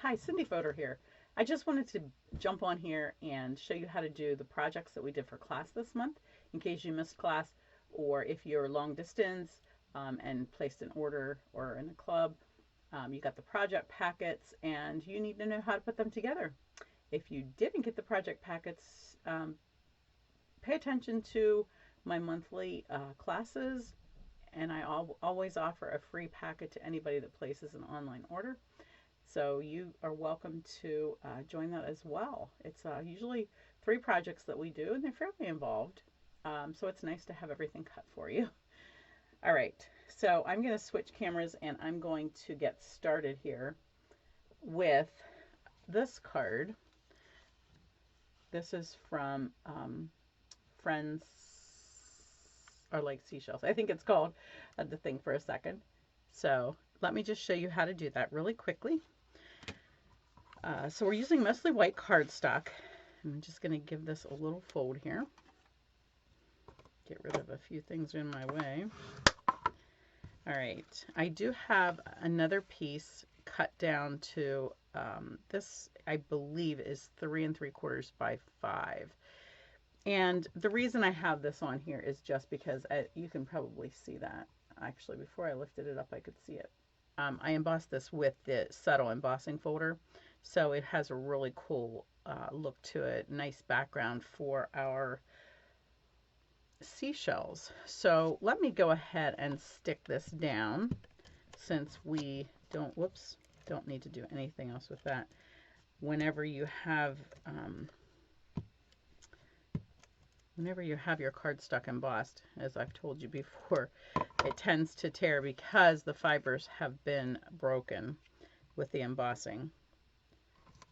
Hi, Cindy Fodor here. I just wanted to jump on here and show you how to do the projects that we did for class this month in case you missed class or if you're long distance and placed an order or in a club. You got the project packets and you need to know how to put them together. If you didn't get the project packets, pay attention to my monthly classes, and I always offer a free packet to anybody that places an online order. So you are welcome to join that as well. It's usually 3 projects that we do, and they're fairly involved. So it's nice to have everything cut for you. All right, so I'm going to switch cameras, and I'm going to get started here with this card. This is from Friends Are Like Seashells. I think it's called the thing for a second. So let me just show you how to do that really quickly. So we're using mostly white cardstock. I'm just going to give this a little fold here. Get rid of a few things in my way. All right, I do have another piece cut down to this, I believe, is 3 3/4 by 5. And the reason I have this on here is just because you can probably see that. Actually, before I lifted it up, I could see it. I embossed this with the subtle embossing folder, so it has a really cool look to it. Nice background for our seashells. So let me go ahead and stick this down since we don't need to do anything else with that. Whenever you have your cardstock embossed, as I've told you before, it tends to tear because the fibers have been broken with the embossing.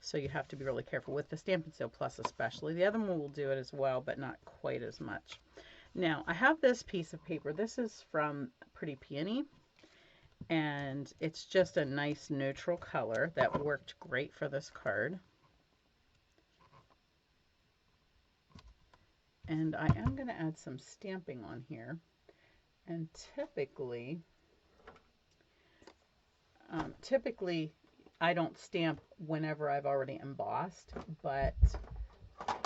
So you have to be really careful with the Stampin' Seal Plus especially. The other one will do it as well, but not quite as much. Now, I have this piece of paper. This is from Pretty Peony, and it's just a nice neutral color that worked great for this card. And I am going to add some stamping on here. And typically I don't stamp whenever I've already embossed, but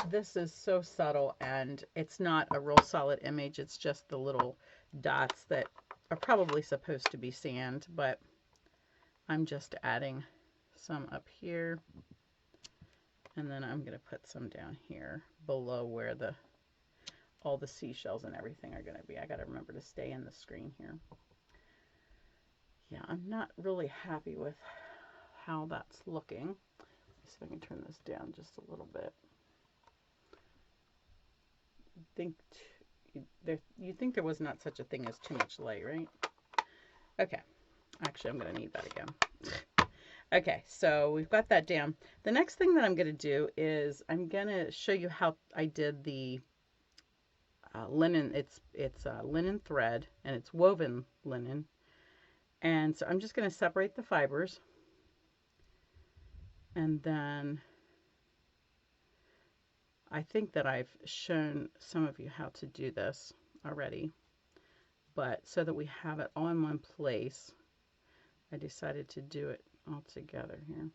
this is so subtle and it's not a real solid image. It's just the little dots that are probably supposed to be sand, but I'm just adding some up here, and then I'm going to put some down here below where all the seashells and everything are going to be. I got to remember to stay in the screen here. Yeah, I'm not really happy with how that's looking. Let's see if I can turn this down just a little bit. You think there was not such a thing as too much light, right? Okay. Actually, I'm going to need that again. Okay, so we've got that down. The next thing that I'm going to do is I'm going to show you how I did the linen. It's linen thread, and it's woven linen. And so I'm just going to separate the fibers, and then I think that I've shown some of you how to do this already, but so that we have it all in one place, I decided to do it all together here.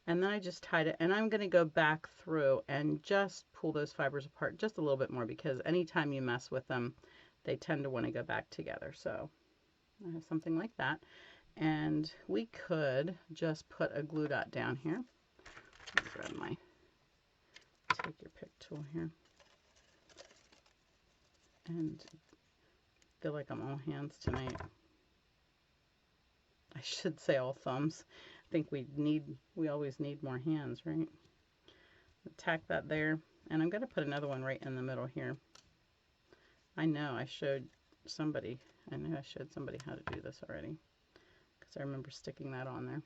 And then I just tied it, and I'm going to go back through and just pull those fibers apart just a little bit more, because anytime you mess with them, they tend to want to go back together. So I have something like that, and we could just put a glue dot down here. Let me grab my take your pick tool here, and feel like I'm all hands tonight. I should say all thumbs. I think we always need more hands, right? Tack that there, and I'm going to put another one right in the middle here. I know I showed somebody how to do this already, because I remember sticking that on there.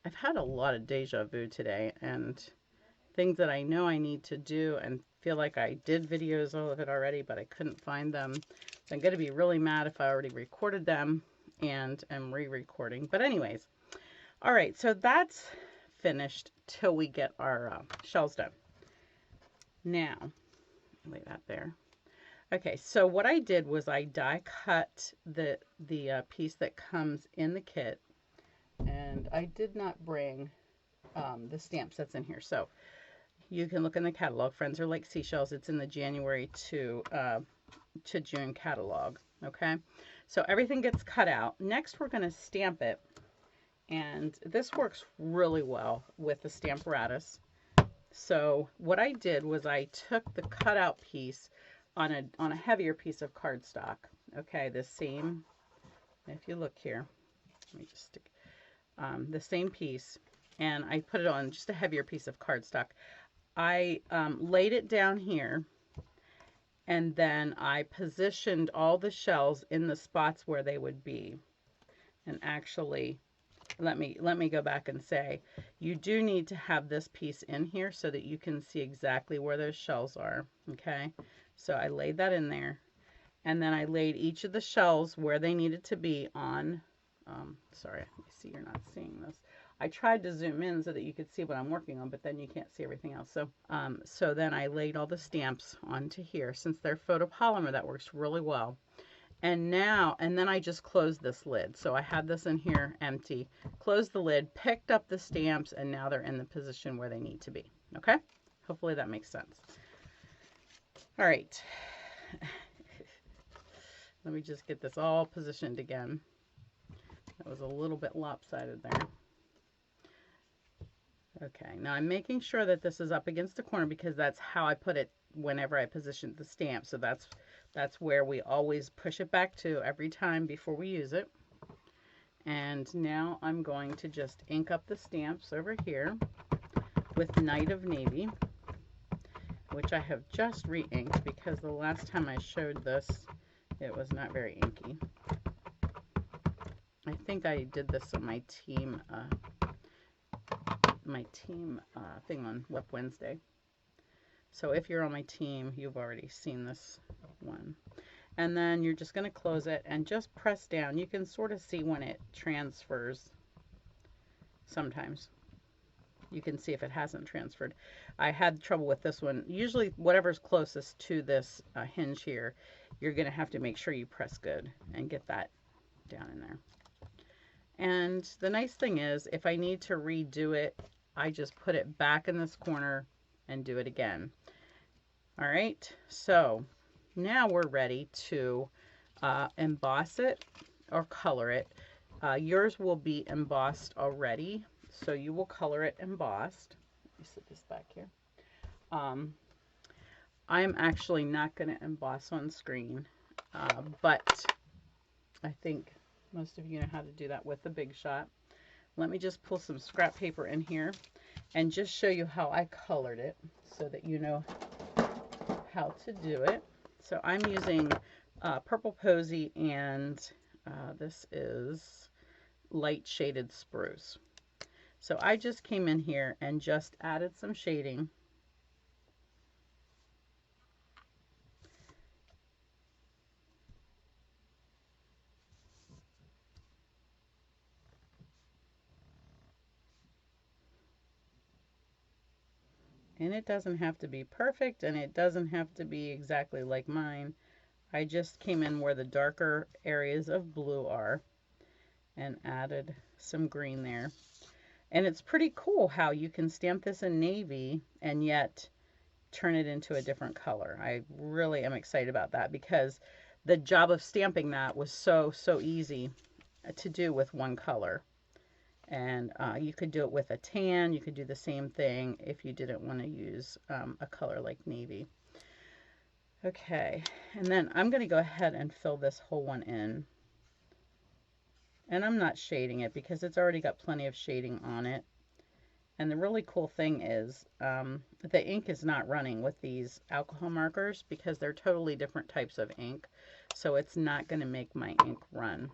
I've had a lot of deja vu today, and things that I know I need to do and feel like I did videos of it already, but I couldn't find them. So I'm going to be really mad if I already recorded them and am re-recording. But anyways, all right, so that's finished till we get our shells done. Now, lay that there. Okay, so what I did was I die cut the piece that comes in the kit, and And I did not bring the stamps that's in here. So you can look in the catalog. Friends are like seashells. It's in the January to June catalog. Okay, so everything gets cut out. Next, we're going to stamp it, and this works really well with the Stamparatus. So what I did was I took the cutout piece on a heavier piece of cardstock. Okay, the same. If you look here, let me just stick the same piece, and I put it on just a heavier piece of cardstock. I laid it down here, and then I positioned all the shells in the spots where they would be. And actually, let me go back and say, you do need to have this piece in here so that you can see exactly where those shells are. Okay, so I laid that in there, and then I laid each of the shells where they needed to be on. Sorry, let me see, you're not seeing this. I tried to zoom in so that you could see what I'm working on, but then you can't see everything else. So, so then I laid all the stamps onto here. Since they're photopolymer, that works really well. And then I just closed this lid. So I had this in here empty, closed the lid, picked up the stamps, and now they're in the position where they need to be. Okay? Hopefully that makes sense. All right. Let me just get this all positioned again. That was a little bit lopsided there. Okay, now I'm making sure that this is up against the corner because that's how I put it whenever I positioned the stamp. So that's where we always push it back to every time before we use it. And now I'm going to just ink up the stamps over here with Night of Navy, which I have just re-inked because the last time I showed this, it was not very inky. I think I did this on my team thing on Web Wednesday. So if you're on my team, you've already seen this one. And then you're just going to close it and just press down. You can sort of see when it transfers sometimes. You can see if it hasn't transferred. I had trouble with this one. Usually whatever's closest to this hinge here, you're going to have to make sure you press good and get that down in there. And the nice thing is, if I need to redo it, I just put it back in this corner and do it again. All right, so now we're ready to emboss it or color it. Yours will be embossed already, so you will color it embossed. Let me set this back here. I'm actually not going to emboss on screen, but I think most of you know how to do that with the Big Shot. Let me just pull some scrap paper in here and just show you how I colored it so that you know how to do it. So I'm using Purple Posy, and this is Light Shaded Spruce. So I just came in here and just added some shading. And it doesn't have to be perfect, and it doesn't have to be exactly like mine. I just came in where the darker areas of blue are and added some green there. And it's pretty cool how you can stamp this in navy and yet turn it into a different color. I really am excited about that because the job of stamping that was so easy to do with one color. And you could do it with a tan. You could do the same thing if you didn't want to use a color like navy. Okay, and then I'm going to go ahead and fill this whole one in. And I'm not shading it because it's already got plenty of shading on it. And the really cool thing is the ink is not running with these alcohol markers because they're totally different types of ink. So it's not going to make my ink run.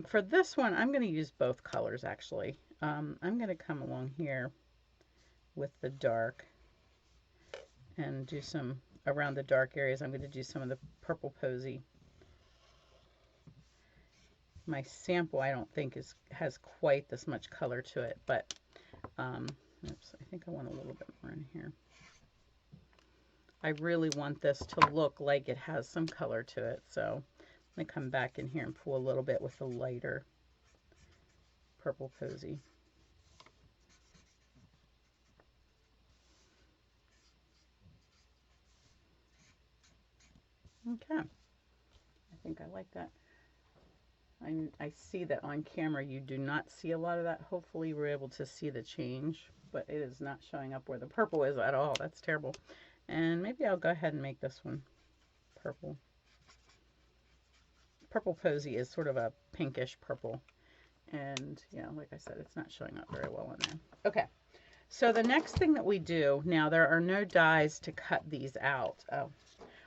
For this one, I'm going to use both colors actually. I'm going to come along here with the dark and do some around the dark areas. I'm going to do some of the Purple Posy. My sample I don't think has quite this much color to it, but oops, I think I want a little bit more in here. I really want this to look like it has some color to it, so I'm going to come back in here and pull a little bit with the lighter purple posy. Okay, I think I like that. I see that on camera you do not see a lot of that. Hopefully we're able to see the change, but it is not showing up where the purple is at all. That's terrible. And maybe I'll go ahead and make this one purple. Purple posy is sort of a pinkish purple. And yeah, like I said, it's not showing up very well in there. Okay, so the next thing that we do, now there are no dies to cut these out. Oh,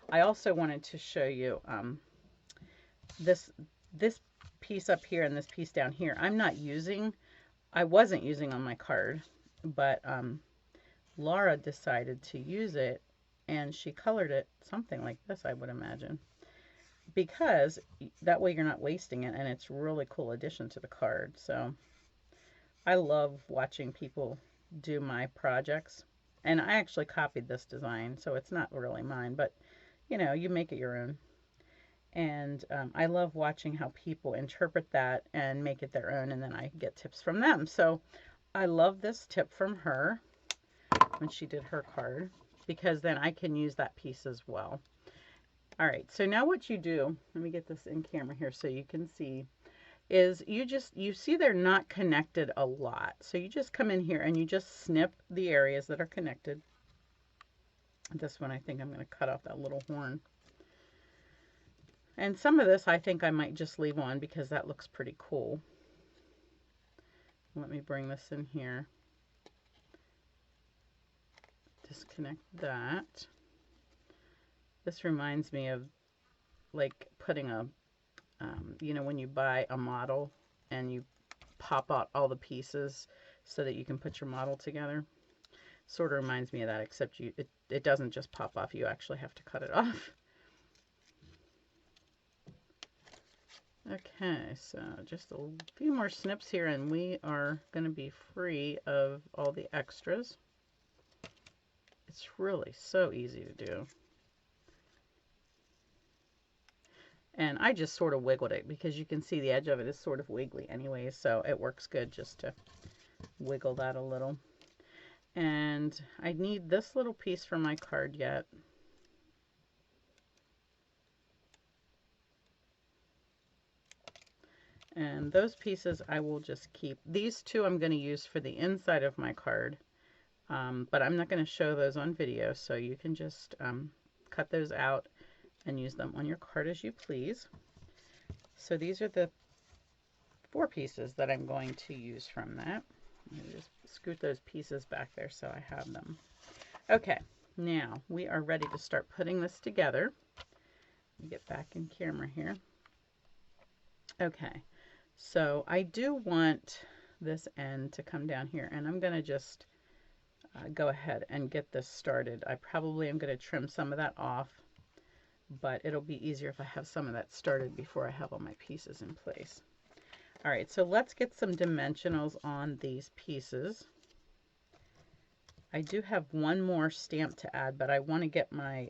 I also wanted to show you this piece up here and this piece down here. I wasn't using on my card, but Laura decided to use it, and she colored it something like this, I would imagine, because that way you're not wasting it, and it's a really cool addition to the card. So I love watching people do my projects, and I actually copied this design, so it's not really mine, but you know, you make it your own. And I love watching how people interpret that and make it their own, and then I get tips from them. So I love this tip from her when she did her card, because then I can use that piece as well. All right, so now what you do, let me get this in camera here so you can see, is you see they're not connected a lot. So you just come in here and you just snip the areas that are connected. This one, I think I'm going to cut off that little horn. And some of this I think I might just leave on because that looks pretty cool. Let me bring this in here. Disconnect that. This reminds me of like putting a, you know, when you buy a model and you pop out all the pieces so that you can put your model together. Sort of reminds me of that, except it doesn't just pop off. You actually have to cut it off. Okay, so just a few more snips here and we are going to be free of all the extras. It's really so easy to do. And I just sort of wiggled it because you can see the edge of it is sort of wiggly anyway, so it works good just to wiggle that a little. And I need this little piece for my card yet. And those pieces I will just keep. These two I'm going to use for the inside of my card, but I'm not going to show those on video, so you can just cut those out and use them on your card as you please. So these are the 4 pieces that I'm going to use from that. Let me just scoot those pieces back there so I have them. Okay, now we are ready to start putting this together. Let me get back in camera here. Okay, so I do want this end to come down here, and I'm going to just go ahead and get this started. I probably am going to trim some of that off, but it'll be easier if I have some of that started before I have all my pieces in place. All right, so let's get some dimensionals on these pieces. I do have one more stamp to add, but I want to get my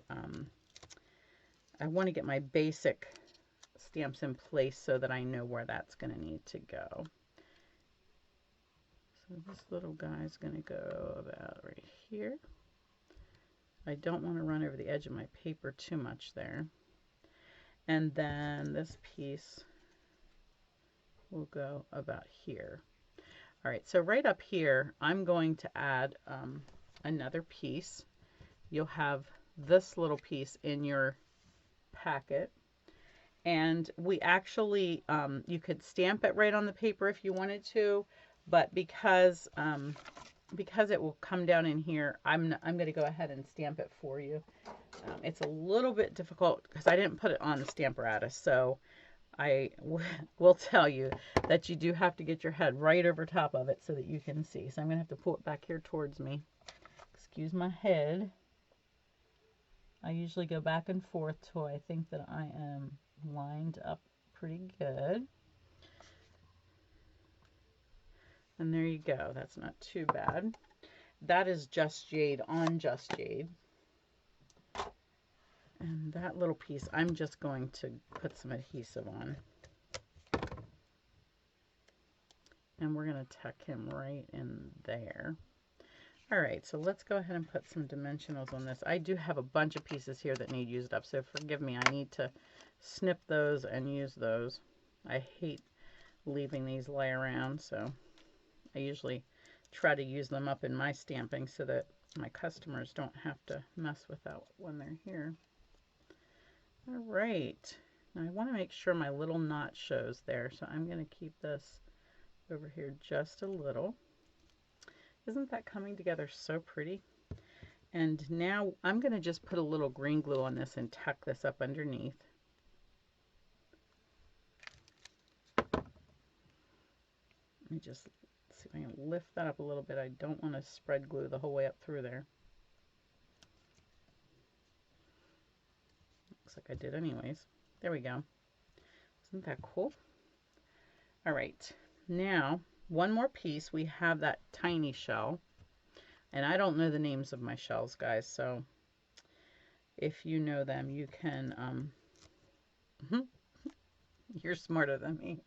basic stamps in place so that I know where that's going to need to go. So this little guy is going to go about right here. I don't want to run over the edge of my paper too much there. And then this piece will go about here. All right, so right up here, I'm going to add another piece. You'll have this little piece in your packet. And we actually, you could stamp it right on the paper if you wanted to, but because it will come down in here, I'm going to go ahead and stamp it for you. It's a little bit difficult because I didn't put it on the Stamparatus, so I will tell you that you do have to get your head right over top of it so that you can see. So I'm going to have to pull it back here towards me. Excuse my head. I usually go back and forth till I think that I am lined up pretty good. And there you go. That's not too bad. That is Just Jade on Just Jade. And that little piece, I'm just going to put some adhesive on. and we're going to tuck him right in there. All right, so let's go ahead and put some dimensionals on this. I do have a bunch of pieces here that need used up, so forgive me. I need to snip those and use those. I hate leaving these lay around, so I usually try to use them up in my stamping so that my customers don't have to mess with that when they're here. All right, now I want to make sure my little knot shows there, so I'm going to keep this over here just a little. Isn't that coming together so pretty? And now I'm going to just put a little green glue on this and tuck this up underneath. Let me just see if I can lift that up a little bit. I don't want to spread glue the whole way up through there. Looks like I did anyways. There we go. Isn't that cool? All right, now one more piece. We have that tiny shell, and I don't know the names of my shells, guys, so if you know them, you can you're smarter than me,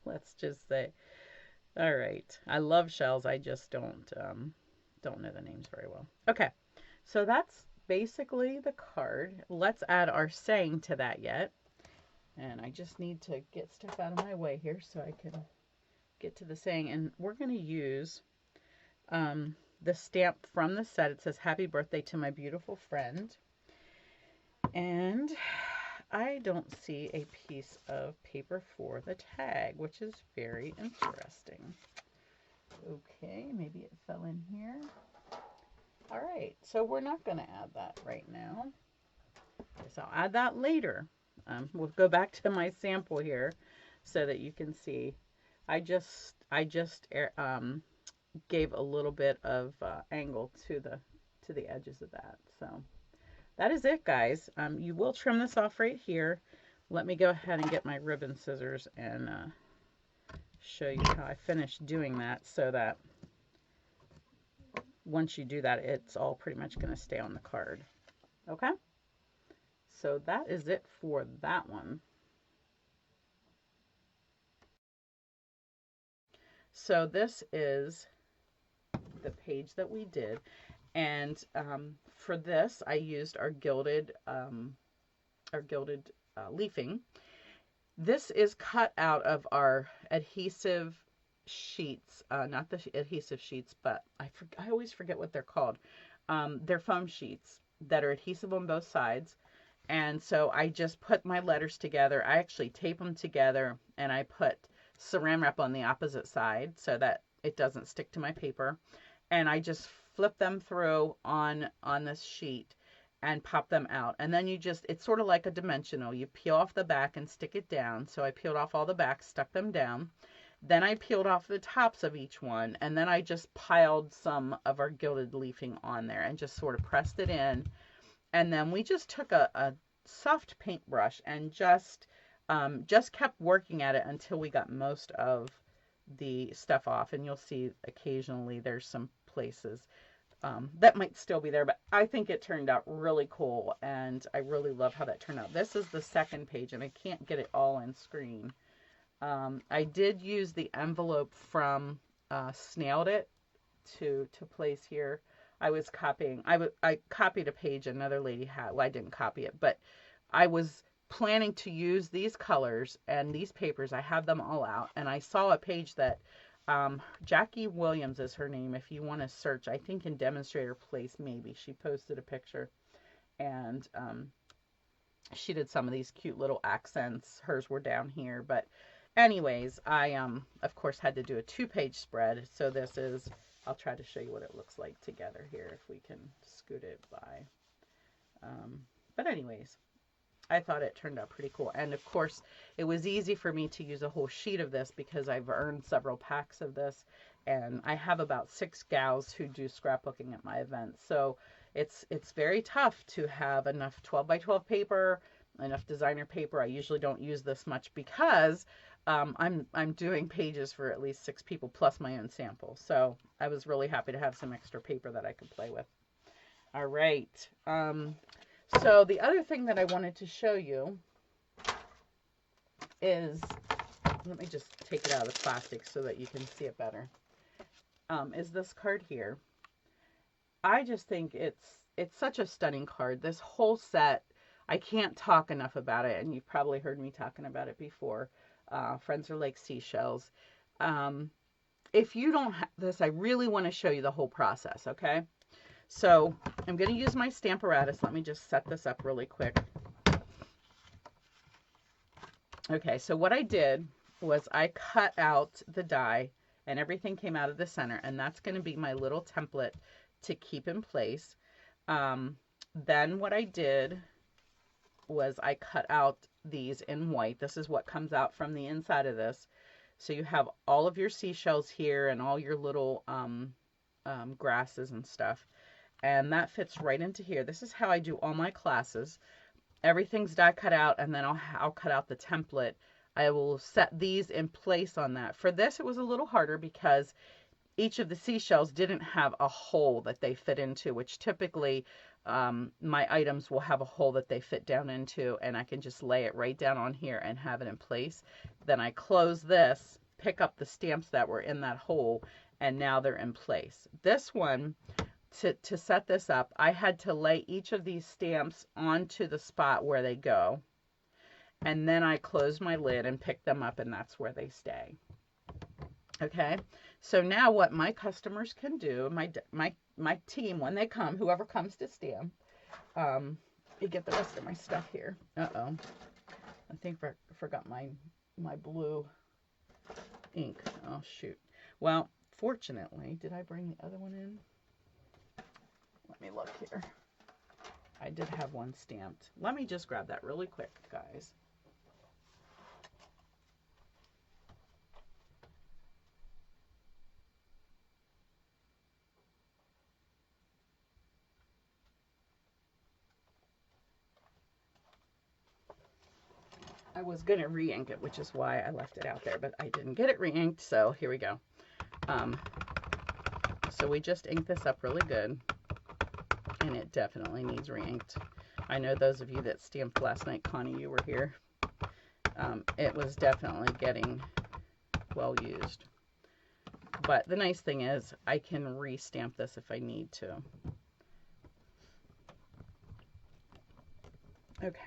let's just say. All right, I love shells, I just don't know the names very well. Okay, so that's basically the card. Let's add our saying to that yet, and I just need to get stuff out of my way here so I can get to the saying. And we're going to use the stamp from the set. It says, "Happy birthday to my beautiful friend." And I don't see a piece of paper for the tag, which is very interesting. Okay, maybe it fell in here. All right, so we're not going to add that right now. So I'll add that later. We'll go back to my sample here so that you can see. I just gave a little bit of angle to the edges of that. So that is it, guys. You will trim this off right here. Let me go ahead and get my ribbon scissors and show you how I finished doing that, so that once you do that, it's all pretty much going to stay on the card. Okay? So that is it for that one. So this is the page that we did, and for this I used our gilded leafing. This is cut out of our adhesive sheets, not the adhesive sheets, but I always forget what they're called. They're foam sheets that are adhesive on both sides. And so I just put my letters together. I actually tape them together, and I put saran wrap on the opposite side so that it doesn't stick to my paper. And I just flip them through on this sheet and pop them out. And then it's sort of like a dimensional. You peel off the back and stick it down. So I peeled off all the back, stuck them down. Then I peeled off the tops of each one, and then I just piled some of our gilded leafing on there and just sort of pressed it in. And then we just took a soft paintbrush and just kept working at it until we got most of the stuff off. And you'll see occasionally there's some places that might still be there, but I think it turned out really cool, and I really love how that turned out. This is the second page, and I can't get it all on screen. I did use the envelope from Snailed It to place here. I was copying, I copied a page another lady had. Well, I didn't copy it, but I was planning to use these colors and these papers. I have them all out, and I saw a page that Jackie Williams is her name. If you want to search, I think in Demonstrator Place, maybe she posted a picture, and she did some of these cute little accents. Hers were down here, but anyways, I of course had to do a 2-page spread. So this is, I'll try to show you what it looks like together here if we can scoot it by. But anyways, I thought it turned out pretty cool. And of course, it was easy for me to use a whole sheet of this because I've earned several packs of this. And I have about 6 gals who do scrapbooking at my events. So it's very tough to have enough 12 by 12 paper, enough designer paper. I usually don't use this much because I'm doing pages for at least 6 people plus my own sample. So I was really happy to have some extra paper that I could play with. All right. So the other thing that I wanted to show you is let me just take it out of the plastic so that you can see it better, is this card here. I just think it's such a stunning card. This whole set, I can't talk enough about it, and you've probably heard me talking about it before. Friends are like seashells. If you don't have this, I really want to show you the whole process, okay? So I'm going to use my Stamparatus. Let me just set this up really quick. Okay, so what I did was I cut out the die, and everything came out of the center, and that's going to be my little template to keep in place. Then what I did was I cut out these in white. This is what comes out from the inside of this. So you have all of your seashells here and all your little grasses and stuff. And that fits right into here. This is how I do all my classes. Everything's die cut out, and then I'll cut out the template. I will set these in place on that. For this, it was a little harder because each of the seashells didn't have a hole that they fit into, which typically my items will have a hole that they fit down into, and I can just lay it right down on here and have it in place. Then I close this, pick up the stamps that were in that hole, and now they're in place. This one, to set this up, I had to lay each of these stamps onto the spot where they go, and then I close my lid and pick them up, and that's where they stay. Okay, so now what my customers can do, my team, when they come, whoever comes to stamp, you get the rest of my stuff here. Uh-oh, I think I forgot my blue ink. Oh, shoot. Well, fortunately, did I bring the other one in? Let me look here. I did have one stamped. Let me just grab that really quick, guys. I was going to re-ink it, which is why I left it out there, but I didn't get it re-inked, so here we go. So we just inked this up really good, and it definitely needs re-inked. I know those of you that stamped last night, Connie, you were here. It was definitely getting well used. But the nice thing is I can re-stamp this if I need to. Okay.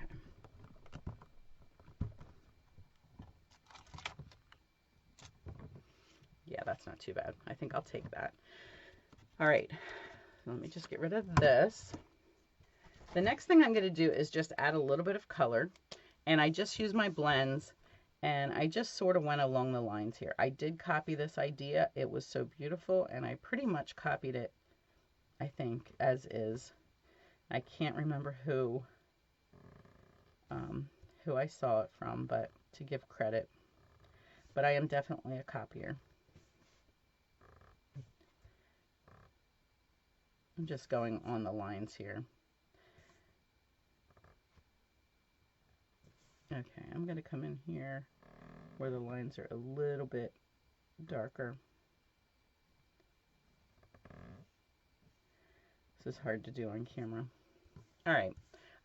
Yeah, that's not too bad. I think I'll take that. All right, let me just get rid of this. The next thing I'm going to do is just add a little bit of color, and I just use my blends, and I just sort of went along the lines here. I did copy this idea. It was so beautiful, and I pretty much copied it, I think, as is. I can't remember who I saw it from, but to give credit. But I am definitely a copier. I'm just going on the lines here. Okay, I'm going to come in here where the lines are a little bit darker. This is hard to do on camera. All right,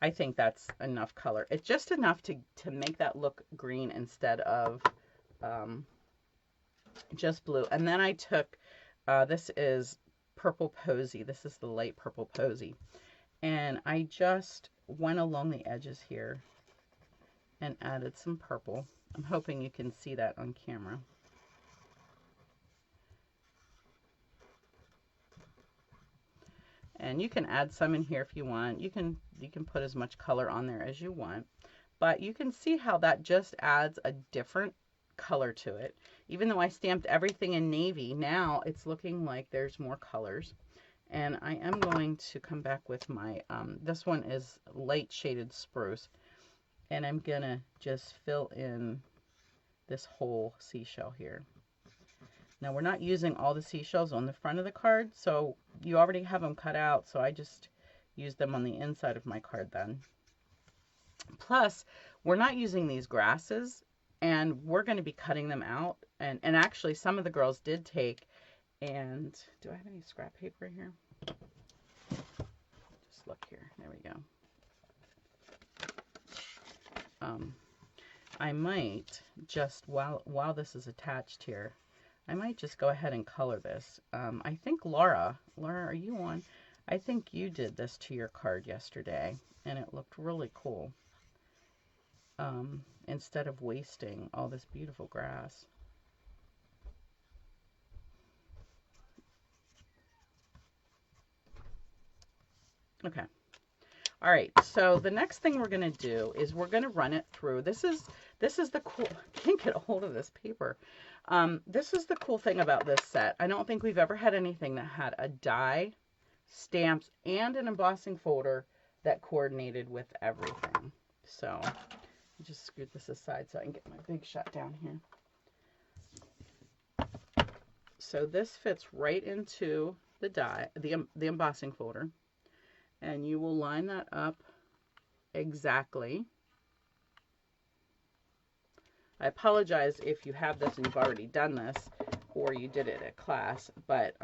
I think that's enough color. It's just enough to make that look green instead of just blue. And then I took, this is Purple Posy. This is the light Purple Posy. And I just went along the edges here and added some purple. I'm hoping you can see that on camera. And you can add some in here if you want. You can put as much color on there as you want. But you can see how that just adds a different color to it. Even though I stamped everything in navy, now it's looking like there's more colors. And I am going to come back with my, this one is light shaded spruce. And I'm going to just fill in this whole seashell here. Now we're not using all the seashells on the front of the card, so you already have them cut out, so I just use them on the inside of my card then. Plus, we're not using these grasses, and we're going to be cutting them out. And actually, some of the girls did take, and do I have any scrap paper here? Just look here. There we go. I might just, while this is attached here, I might just go ahead and color this. I think Laura, are you on? I think you did this to your card yesterday, and it looked really cool. Instead of wasting all this beautiful grass. Okay. All right, so the next thing we're going to do is we're going to run it through. This is the cool, I can't get a hold of this paper. This is the cool thing about this set. I don't think we've ever had anything that had a die, stamps, and an embossing folder that coordinated with everything. So I just scoot this aside so I can get my big shot down here. So this fits right into the die, the embossing folder. And you will line that up exactly. I apologize if you have this and you've already done this or you did it at class, but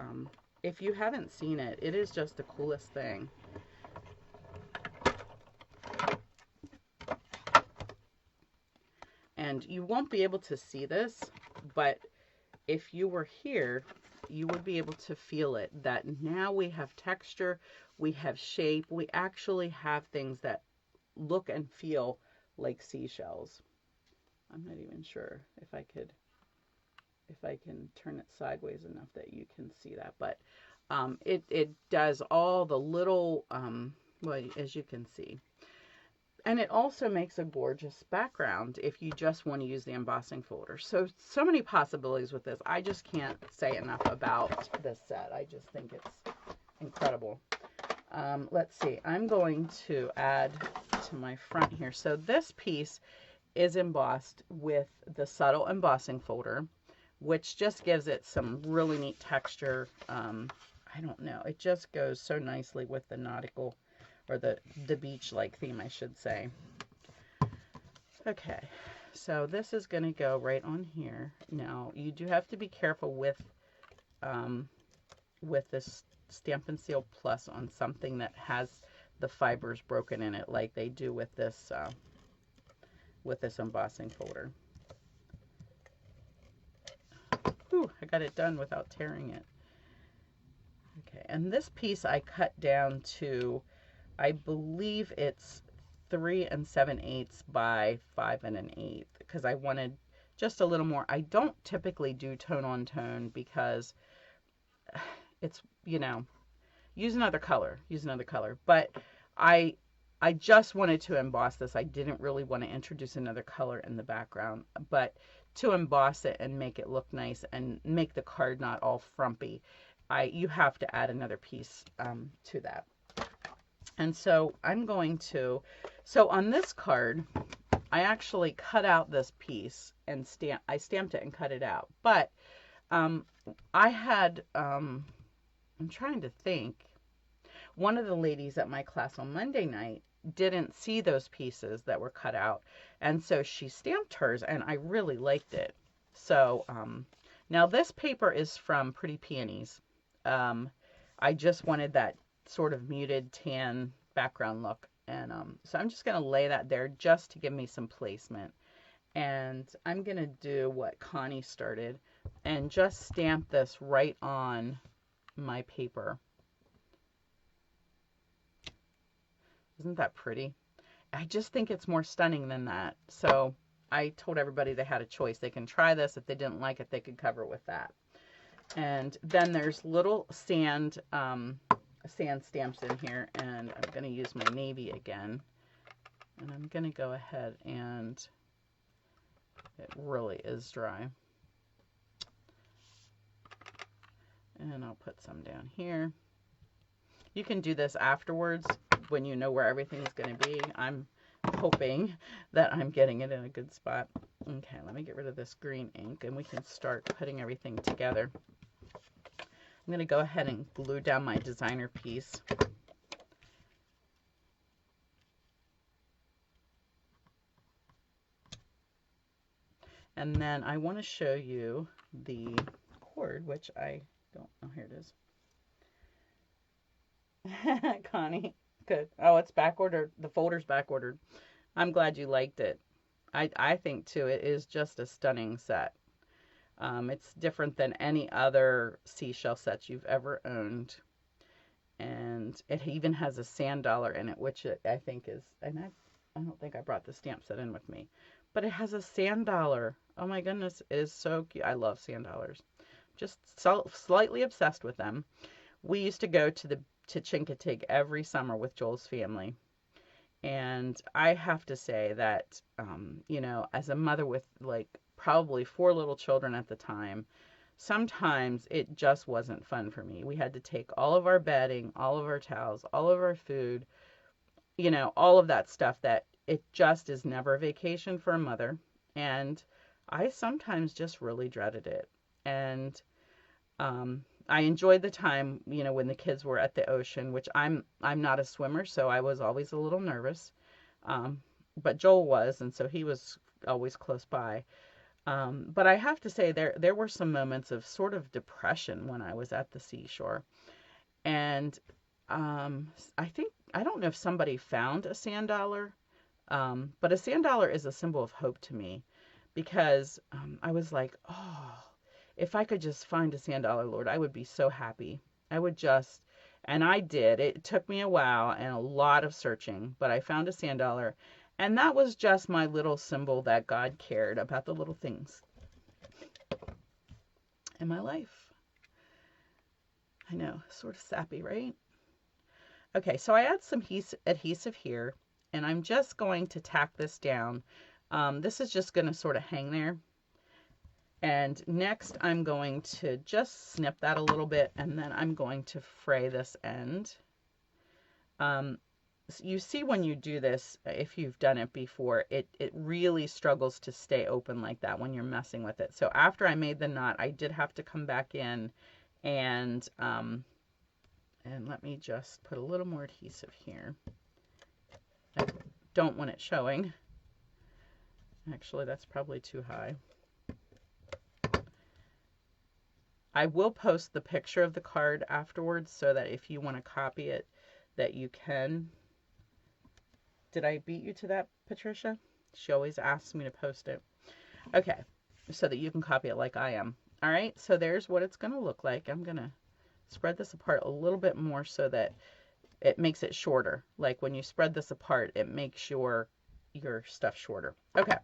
if you haven't seen it, it is just the coolest thing. And you won't be able to see this, but if you were here, you would be able to feel it, that now we have texture, we have shape, we actually have things that look and feel like seashells. I'm not even sure if I can turn it sideways enough that you can see that, but it does all the little, well, as you can see. And it also makes a gorgeous background if you just want to use the embossing folder. So many possibilities with this. I just can't say enough about this set. I just think it's incredible. Let's see. I'm going to add to my front here. So this piece is embossed with the subtle embossing folder, which just gives it some really neat texture. I don't know. It just goes so nicely with the nautical, or the beach-like theme, I should say. Okay, so this is going to go right on here. Now, you do have to be careful with this Stampin' Seal Plus on something that has the fibers broken in it, like they do with this embossing folder. Whew, I got it done without tearing it. Okay, and this piece I cut down to, I believe it's 3 7/8 by 5 1/8 because I wanted just a little more. I don't typically do tone on tone because it's, you know, use another color, but I just wanted to emboss this. I didn't really want to introduce another color in the background, but to emboss it and make it look nice and make the card not all frumpy, you have to add another piece to that. And so I'm going to, so on this card, I actually cut out this piece and I stamped it and cut it out. But I had, I'm trying to think, one of the ladies at my class on Monday night didn't see those pieces that were cut out. And so she stamped hers and I really liked it. So now this paper is from Pretty Peonies. I just wanted that sort of muted tan background look, and so I'm just going to lay that there just to give me some placement. And I'm going to do what Connie started and just stamp this right on my paper. Isn't that pretty? I just think it's more stunning than that. So I told everybody they had a choice. They can try this. If they didn't like it, they could cover it with that. And then there's little sand stamps in here, and I'm going to use my navy again. And I'm going to go ahead, and it really is dry. And I'll put some down here. You can do this afterwards when you know where everything's going to be. I'm hoping that I'm getting it in a good spot. Okay, let me get rid of this green ink, and we can start putting everything together. I'm going to go ahead and glue down my designer piece. And then I want to show you the cord, which I don't, oh, here it is. Connie, good. Oh, it's back ordered. The folder's back ordered. I'm glad you liked it. I think too, it is just a stunning set. It's different than any other seashell set you've ever owned. And it even has a sand dollar in it, which I think is, and I don't think I brought the stamp set in with me, but it has a sand dollar. Oh my goodness, it is so cute. I love sand dollars. Just slightly obsessed with them. We used to go to Chincoteague every summer with Joel's family. And I have to say that, you know, as a mother with like probably 4 little children at the time, sometimes it just wasn't fun for me. We had to take all of our bedding, all of our towels, all of our food, you know, all of that stuff that it just is never a vacation for a mother. And I sometimes just really dreaded it. And I enjoyed the time, you know, when the kids were at the ocean, which I'm not a swimmer, so I was always a little nervous. Um, but Joel was, and so he was always close by. But I have to say there were some moments of sort of depression when I was at the seashore. And I think I don't know if somebody found a sand dollar, but a sand dollar is a symbol of hope to me because I was like, oh, if I could just find a sand dollar, Lord, I would be so happy. I would just, and I did. It took me a while and a lot of searching, but I found a sand dollar. And that was just my little symbol that God cared about the little things in my life. I know, sort of sappy, right? Okay, so I add some adhesive here, and I'm just going to tack this down. This is just going to sort of hang there. And next I'm going to just snip that a little bit, and then I'm going to fray this end. You see when you do this, if you've done it before, it really struggles to stay open like that when you're messing with it. So after I made the knot, I did have to come back in and let me just put a little more adhesive here. I don't want it showing. Actually, that's probably too high. I will post the picture of the card afterwards so that if you want to copy it, that you can. Did I beat you to that, Patricia? She always asks me to post it. Okay, so that you can copy it like I am. All right, so there's what it's going to look like. I'm going to spread this apart a little bit more so that it makes it shorter. Like when you spread this apart, it makes your stuff shorter. Okay,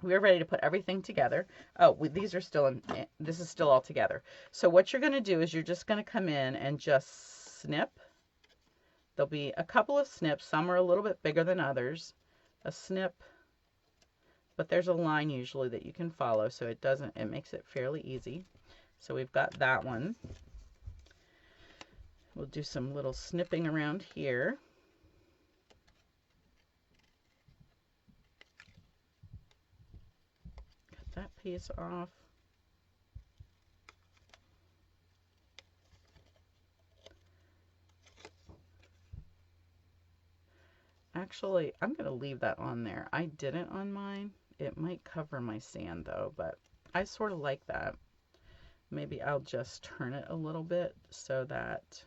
we're ready to put everything together. Oh, these are still in, this is still all together. So what you're going to do is you're just going to come in and just snip. There'll be a couple of snips. Some are a little bit bigger than others. A snip, but there's a line usually that you can follow, so it makes it fairly easy. So we've got that one. We'll do some little snipping around here. Cut that piece off. Actually, I'm going to leave that on there. I didn't on mine. It might cover my sand though, but I sort of like that. Maybe I'll just turn it a little bit so that,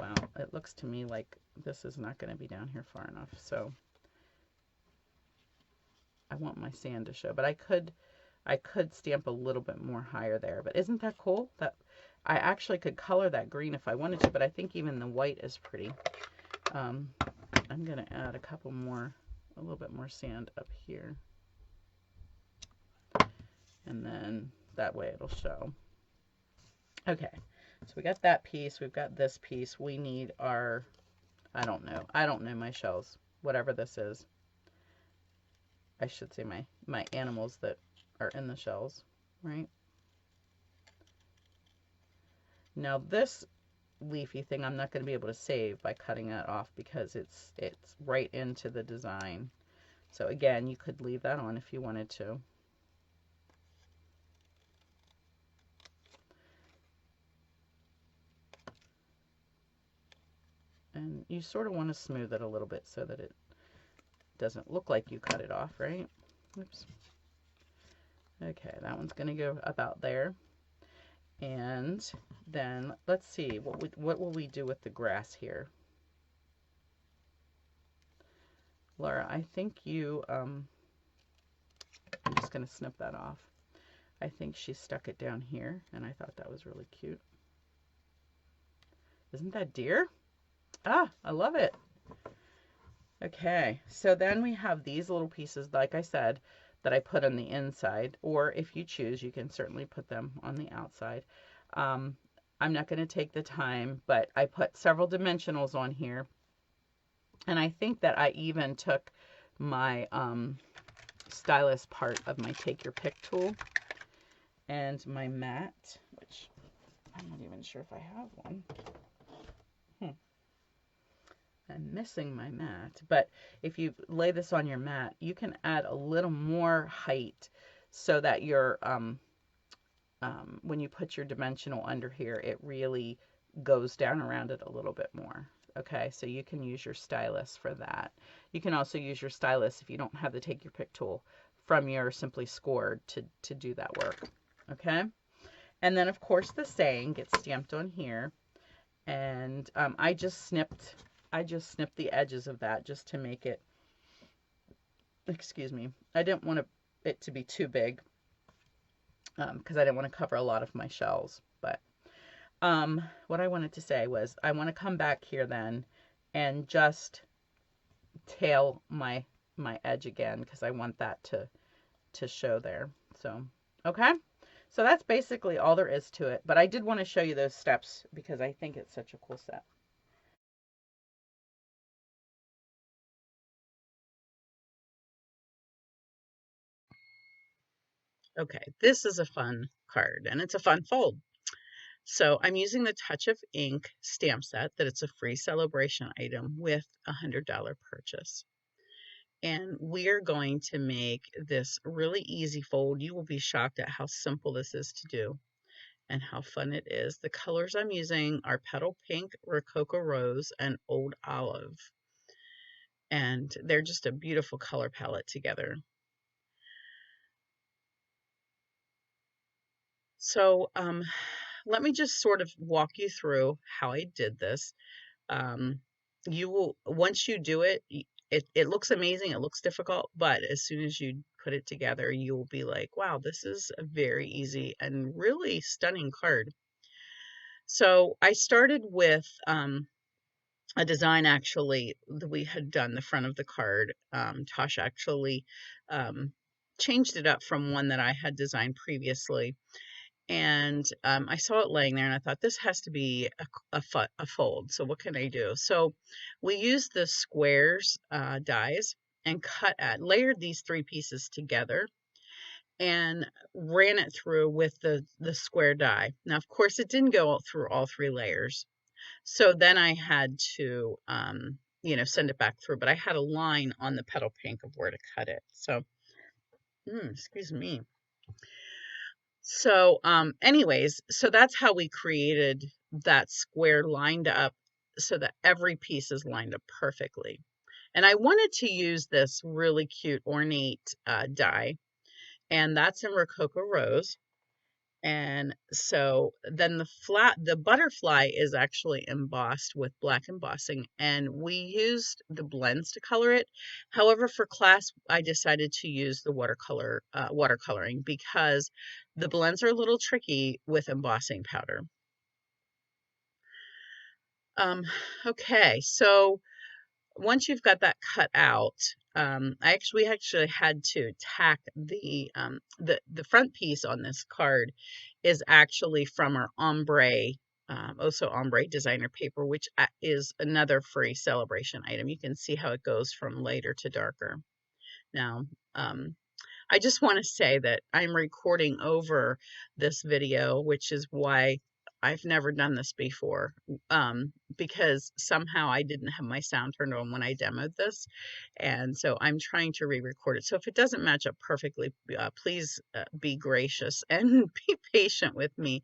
wow, it looks to me like this is not going to be down here far enough. So I want my sand to show, but I could stamp a little bit more higher there. But isn't that cool? That I actually could color that green if I wanted to, but I think even the white is pretty. I'm going to add a little bit more sand up here. And then that way it'll show. Okay, so we got that piece. We've got this piece. We need our, I don't know my shells, whatever this is. I should say my animals that are in the shells, right? Now this leafy thing I'm not going to be able to save by cutting that off because it's right into the design. So again, you could leave that on if you wanted to. And you sort of want to smooth it a little bit so that it doesn't look like you cut it off, right? Oops. Okay, that one's going to go about there. And then let's see, what will we do with the grass here? Laura, I think you, I'm just going to snip that off. I think she stuck it down here, and I thought that was really cute. Isn't that deer? Ah, I love it. Okay, so then we have these little pieces, like I said, that I put on the inside, or if you choose, you can certainly put them on the outside. Um, I'm not going to take the time, but I put several dimensionals on here, and I think that I even took my stylus part of my Take Your Pick tool and my mat, which I'm not even sure if I have one. I'm missing my mat, but if you lay this on your mat, you can add a little more height so that your when you put your dimensional under here, it really goes down around it a little bit more. Okay, so you can use your stylus for that. You can also use your stylus if you don't have the Take Your Pick tool from your Simply Scored to do that work. Okay, and then of course the saying gets stamped on here, and I just snipped the edges of that just to make it, excuse me, I didn't want it to be too big because I didn't want to cover a lot of my shells. But what I wanted to say was I want to come back here then and just tail my edge again because I want that to show there. So, okay. So that's basically all there is to it. But I did want to show you those steps because I think it's such a cool step. Okay, this is a fun card and it's a fun fold. So I'm using the Touch of Ink stamp set that it's a free celebration item with a $100 purchase. And we are going to make this really easy fold. You will be shocked at how simple this is to do and how fun it is. The colors I'm using are Petal Pink, Rococo Rose, and Old Olive. And they're just a beautiful color palette together. So let me just sort of walk you through how I did this. You will, once you do it, it looks amazing. It looks difficult, but as soon as you put it together, you will be like, wow, this is a very easy and really stunning card. So I started with a design actually that we had done the front of the card. Tosh actually changed it up from one that I had designed previously. And I saw it laying there and I thought this has to be a fold. So what can I do? So we used the squares dies and layered these three pieces together and ran it through with the square die. Now, of course, it didn't go through all three layers. So then I had to, send it back through, but I had a line on the petal pink of where to cut it. So, excuse me. So, anyways, so that's how we created that square lined up so that every piece is lined up perfectly. And I wanted to use this really cute ornate die, and that's in Rococo Rose. And so then the butterfly is actually embossed with black embossing, and we used the blends to color it. However, for class, I decided to use the watercoloring because the blends are a little tricky with embossing powder. Okay, so once you've got that cut out, we actually had to tack the front piece on this card is actually from our ombre, Oso ombre designer paper, which is another free celebration item. You can see how it goes from lighter to darker. Now, I just want to say that I'm recording over this video, which is why I've never done this before, because somehow I didn't have my sound turned on when I demoed this. And so I'm trying to re-record it. So if it doesn't match up perfectly, please be gracious and be patient with me.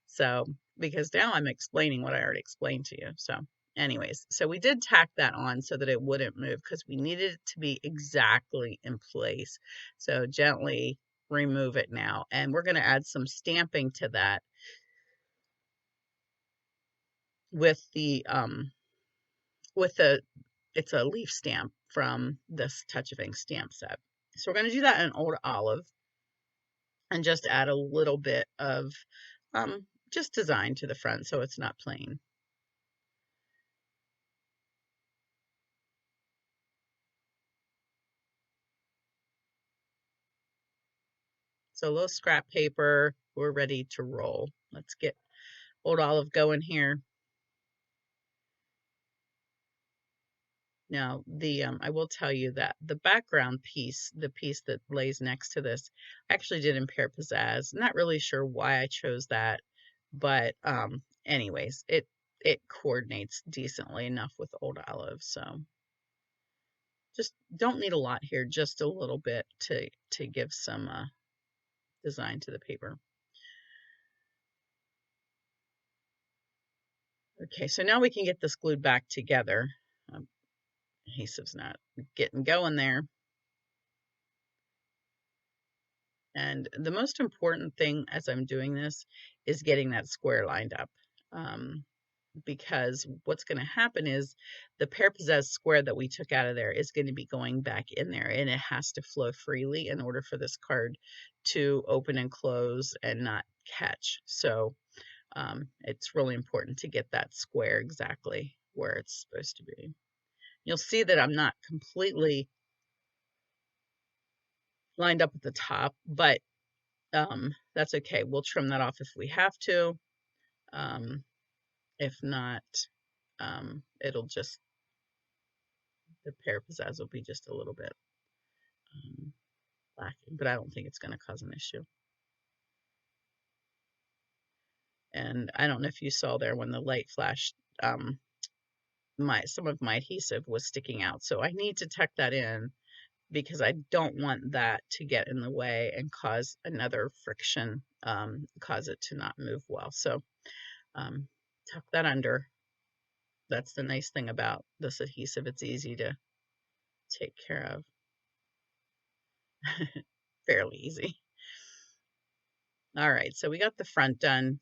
So, because now I'm explaining what I already explained to you. So anyways, so we did tack that on so that it wouldn't move because we needed it to be exactly in place. So gently remove it now. And we're going to add some stamping to that with the it's a leaf stamp from this Touch of Ink stamp set. So we're going to do that in Old Olive and just add a little bit of just design to the front so it's not plain. So a little scrap paper, we're ready to roll. Let's get Old Olive going here. Now, I will tell you that the background piece, the piece that lays next to this, I actually did in Pear Pizzazz. Not really sure why I chose that, but anyways, it coordinates decently enough with Old Olive. So just don't need a lot here, just a little bit to give some design to the paper. Okay, so now we can get this glued back together. Adhesive's not getting going there. And the most important thing as I'm doing this is getting that square lined up. Because what's going to happen is the Pear Pizzazz square that we took out of there is going to be going back in there, and it has to flow freely in order for this card to open and close and not catch. So it's really important to get that square exactly where it's supposed to be. You'll see that I'm not completely lined up at the top, but that's okay. We'll trim that off if we have to. If not, it'll just, the Pear Pizzazz will be just a little bit lacking, but I don't think it's going to cause an issue. And I don't know if you saw there when the light flashed, some of my adhesive was sticking out. So I need to tuck that in because I don't want that to get in the way and cause another friction, cause it to not move well. So tuck that under. That's the nice thing about this adhesive. It's easy to take care of. Fairly easy. All right, so we got the front done,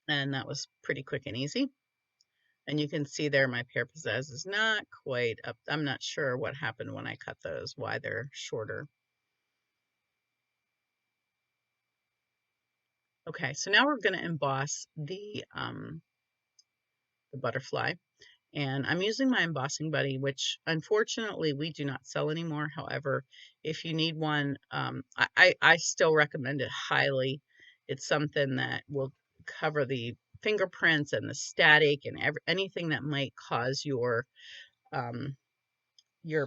and that was pretty quick and easy. And you can see there my Pear Pizzazz is not quite up. I'm not sure what happened when I cut those, why they're shorter. Okay, so now we're going to emboss the butterfly. And I'm using my embossing buddy, which unfortunately we do not sell anymore. However, if you need one, I still recommend it highly. It's something that will cover the fingerprints and the static and anything that might cause your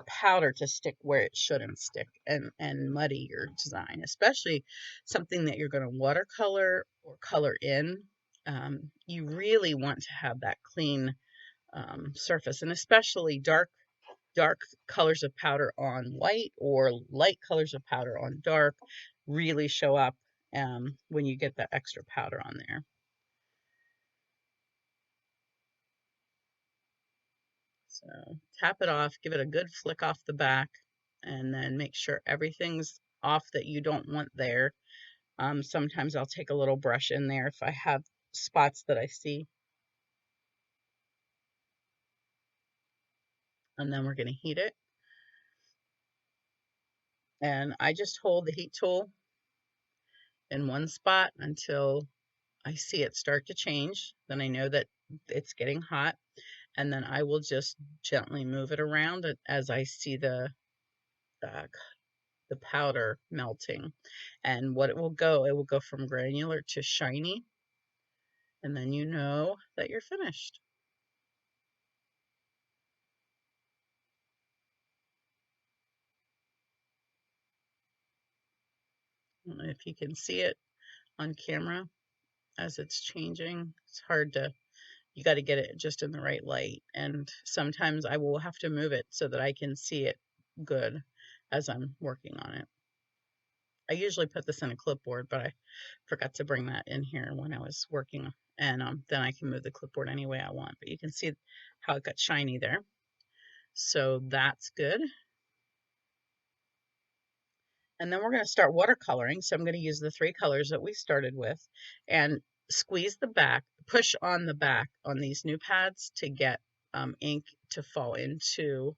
powder to stick where it shouldn't stick and muddy your design, especially something that you're going to watercolor or color in. You really want to have that clean surface, and especially dark colors of powder on white or light colors of powder on dark really show up when you get that extra powder on there. So tap it off, give it a good flick off the back, and then make sure everything's off that you don't want there. Sometimes I'll take a little brush in there if I have spots that I see. And then we're going to heat it. And I just hold the heat tool in one spot until I see it start to change. Then I know that it's getting hot. And then I will just gently move it around as I see the powder melting. And what it will go from granular to shiny. And then you know that you're finished. I don't know if you can see it on camera as it's changing. It's hard to, you got to get it just in the right light. And sometimes I will have to move it so that I can see it good as I'm working on it. I usually put this in a clipboard, but I forgot to bring that in here when I was working. And then I can move the clipboard any way I want. But you can see how it got shiny there. So that's good. And then we're going to start watercoloring. So I'm going to use the 3 colors that we started with and squeeze the back, push on the back on these new pads to get ink to fall into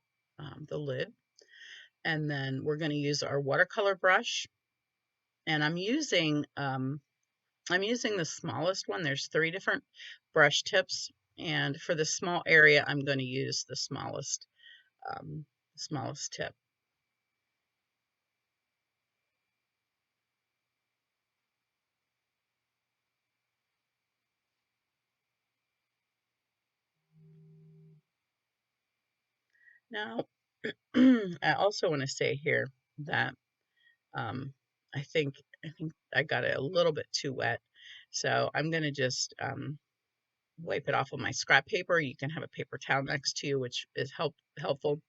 the lid. And then we're going to use our watercolor brush. And I'm using the smallest one. There's 3 different brush tips. And for the small area, I'm going to use the smallest tip. Now, I also want to say here that um, I think I got it a little bit too wet, so I'm going to just wipe it off of my scrap paper. You can have a paper towel next to you, which is helpful.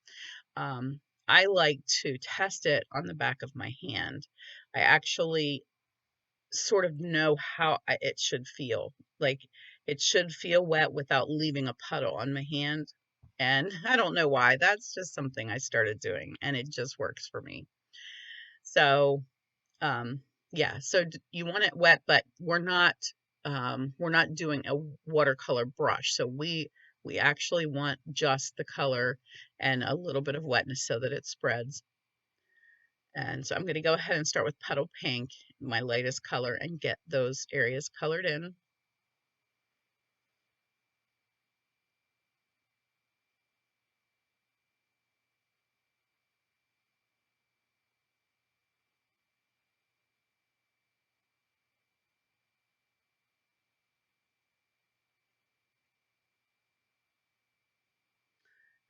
Um, I like to test it on the back of my hand. I actually sort of know how it should feel. Like it should feel wet without leaving a puddle on my hand. And I don't know why. That's just something I started doing and it just works for me. So, um, yeah, so you want it wet, but we're not doing a watercolor brush. So we actually want just the color and a little bit of wetness so that it spreads. And so I'm going to go ahead and start with Petal Pink, my lightest color, and get those areas colored in.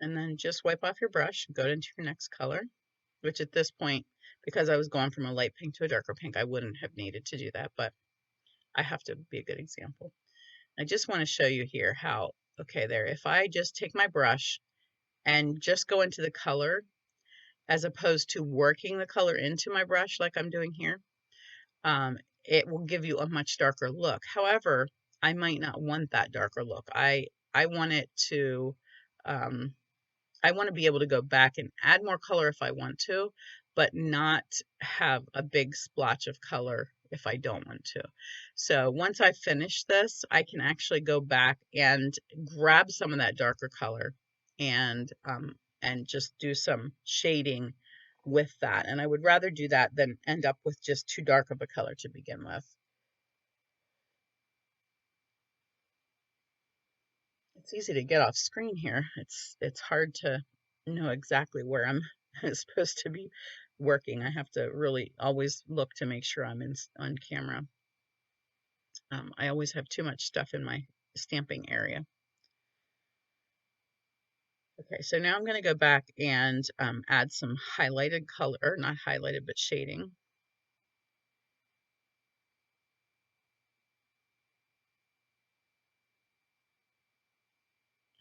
And then just wipe off your brush, go into your next color, which at this point, because I was going from a light pink to a darker pink, I wouldn't have needed to do that, but I have to be a good example. I just want to show you here how, okay, there, if I just take my brush and just go into the color, as opposed to working the color into my brush like I'm doing here, it will give you a much darker look. However, I might not want that darker look. I want it to, um, I want to be able to go back and add more color if I want to, but not have a big splotch of color if I don't want to. So once I finish this, I can actually go back and grab some of that darker color and just do some shading with that. And I would rather do that than end up with just too dark of a color to begin with. It's easy to get off screen here. It's hard to know exactly where I'm supposed to be working. I have to really always look to make sure I'm on camera. I always have too much stuff in my stamping area. Okay, so now I'm going to go back and add some highlighted color, or not highlighted, but shading.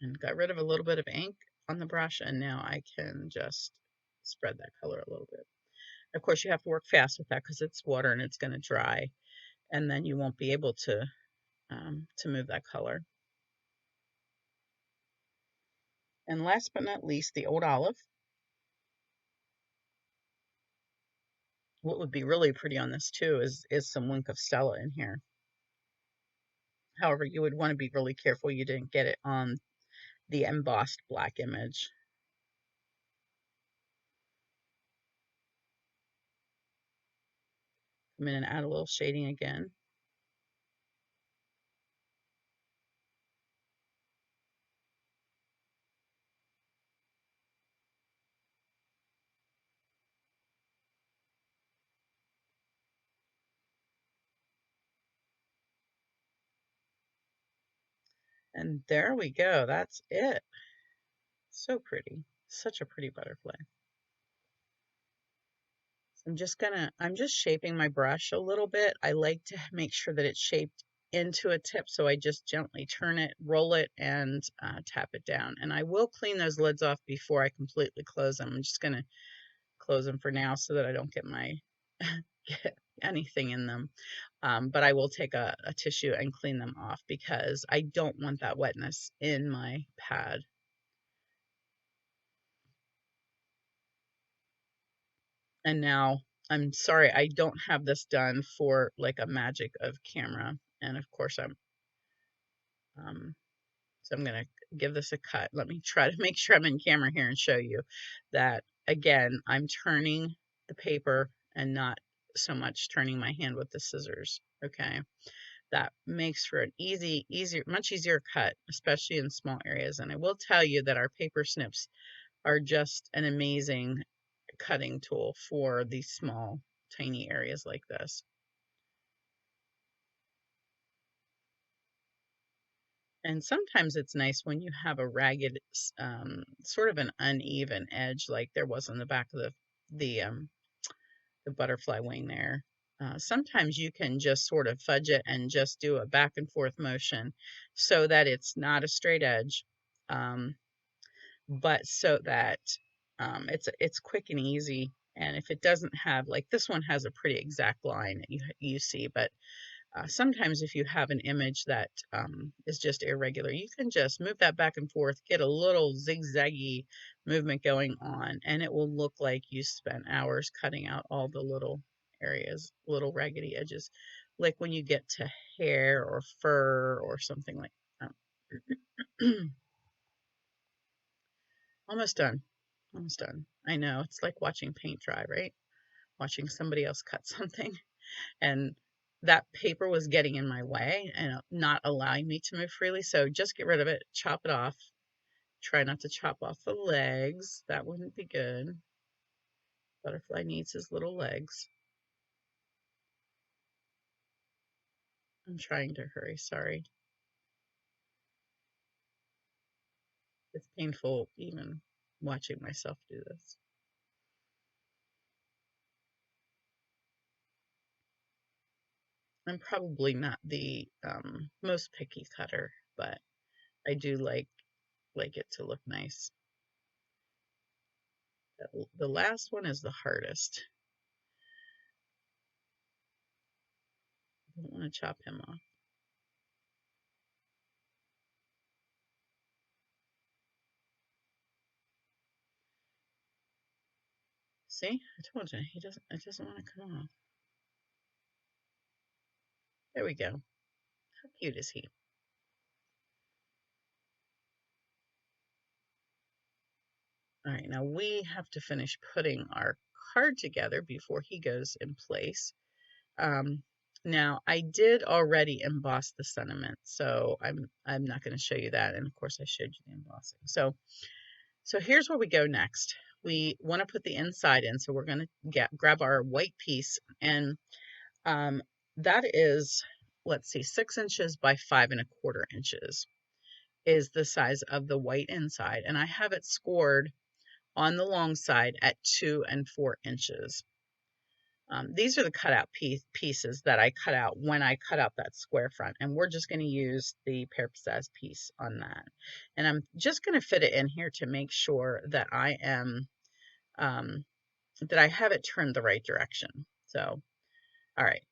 And got rid of a little bit of ink on the brush, and now I can just spread that color a little bit. Of course, you have to work fast with that because it's water and it's going to dry, and then you won't be able to move that color. And last but not least, the old olive. What would be really pretty on this too is some Wink of Stella in here. However, you would want to be really careful you didn't get it on the embossed black image. Come in and add a little shading again. And there we go. That's it. So pretty. Such a pretty butterfly. I'm just shaping my brush a little bit. I like to make sure that it's shaped into a tip, so I just gently turn it, roll it, and tap it down. And I will clean those lids off before I completely close them. I'm just going to close them for now so that I don't get get anything in them. But I will take a tissue and clean them off because I don't want that wetness in my pad. And now I'm sorry, I don't have this done for like a magic of camera. And of course I'm So I'm going to give this a cut. Let me try to make sure I'm in camera here and show you that, again, I'm turning the paper and not so much turning my hand with the scissors. Okay. That makes for an much easier cut, especially in small areas. And I will tell you that our paper snips are just an amazing cutting tool for these small, tiny areas like this. And sometimes it's nice when you have a ragged, sort of an uneven edge, like there was on the back of the butterfly wing there. Sometimes you can just sort of fudge it and just do a back and forth motion so that it's not a straight edge, um, but so that it's quick and easy. And if it doesn't have, like this one has a pretty exact line that you see, but sometimes if you have an image that is just irregular, you can just move that back and forth, get a little zigzaggy movement going on, and it will look like you spent hours cutting out all the little areas, little raggedy edges, like when you get to hair or fur or something like that. Almost done. Almost done. I know, it's like watching paint dry, right? Watching somebody else cut something. And that paper was getting in my way and not allowing me to move freely. So just get rid of it, chop it off. Try not to chop off the legs. That wouldn't be good. Butterfly needs his little legs. I'm trying to hurry, sorry. It's painful even watching myself do this. I'm probably not the most picky cutter, but I do like it to look nice. The last one is the hardest. I don't want to chop him off. See, I told you it doesn't want to come off. There we go. How cute is he? All right, now we have to finish putting our card together before he goes in place. Now I did already emboss the sentiment, so I'm not going to show you that. And of course I showed you the embossing. So here's where we go next. We want to put the inside in, so we're going to grab our white piece, and that is, let's see, 6 inches by 5¼ inches is the size of the white inside, and I have it scored on the long side at 2 and 4 inches. These are the cutout pieces that I cut out when I cut out that square front, and we're just going to use the pear pizzazz piece on that. And I'm just going to fit it in here to make sure that I am that I have it turned the right direction. So, all right.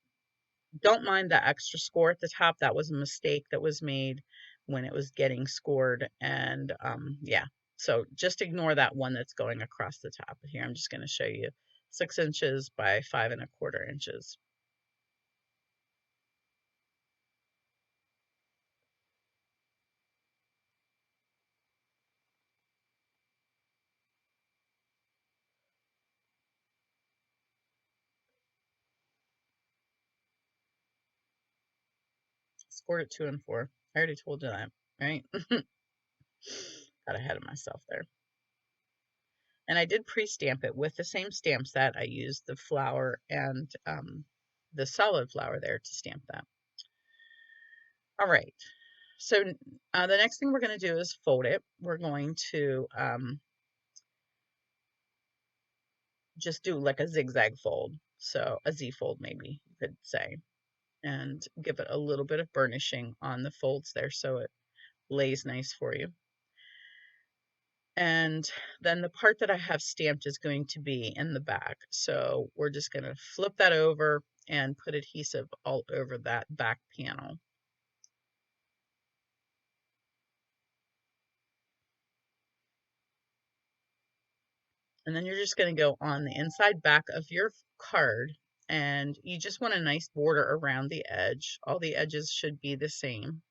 Don't mind the extra score at the top. That was a mistake that was made when it was getting scored. And yeah, so just ignore that one that's going across the top. Here, I'm just going to show you 6 inches by 5¼ inches. Scored at 2 and 4. I already told you that, right? Got ahead of myself there. And I did pre-stamp it with the same stamp set. I used the flower and the solid flower there to stamp that. All right. So the next thing we're going to do is fold it. We're going to just do like a zigzag fold. So a Z fold, maybe you could say, and give it a little bit of burnishing on the folds there so it lays nice for you. And then the part that I have stamped is going to be in the back. So we're just going to flip that over and put adhesive all over that back panel. And then you're just going to go on the inside back of your card, and you just want a nice border around the edge. All the edges should be the same.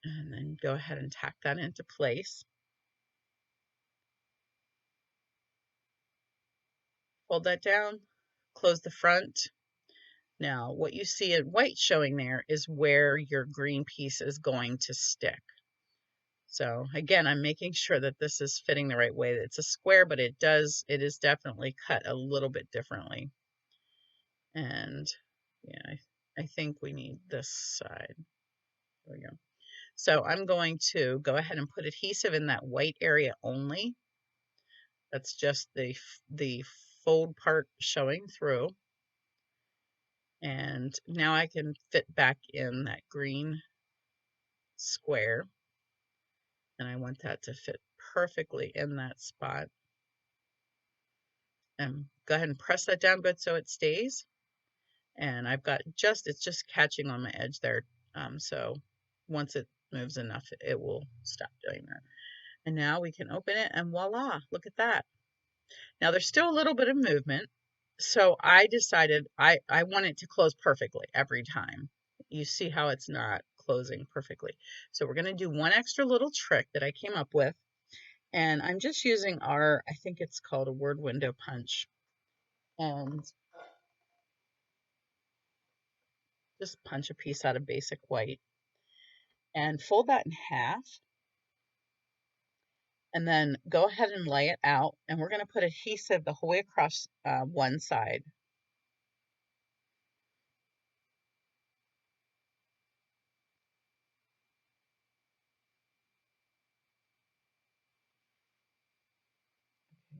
And then go ahead and tack that into place. Fold that down, close the front. Now, what you see in white showing there is where your green piece is going to stick. So again, I'm making sure that this is fitting the right way. It's a square, but it is definitely cut a little bit differently. And yeah, I think we need this side. There we go. So I'm going to go ahead and put adhesive in that white area only. That's just the fold part showing through. And now I can fit back in that green square. And I want that to fit perfectly in that spot. And go ahead and press that down good so it stays. And I've got it's just catching on my edge there. So once it moves enough, it will stop doing that. And now we can open it and voila, look at that. Now there's still a little bit of movement. So I decided I want it to close perfectly every time. You see how it's not closing perfectly. So we're going to do one extra little trick that I came up with. And I'm just using I think it's called a word window punch. And just punch a piece out of basic white and fold that in half. And then go ahead and lay it out. And we're going to put adhesive the whole way across one side.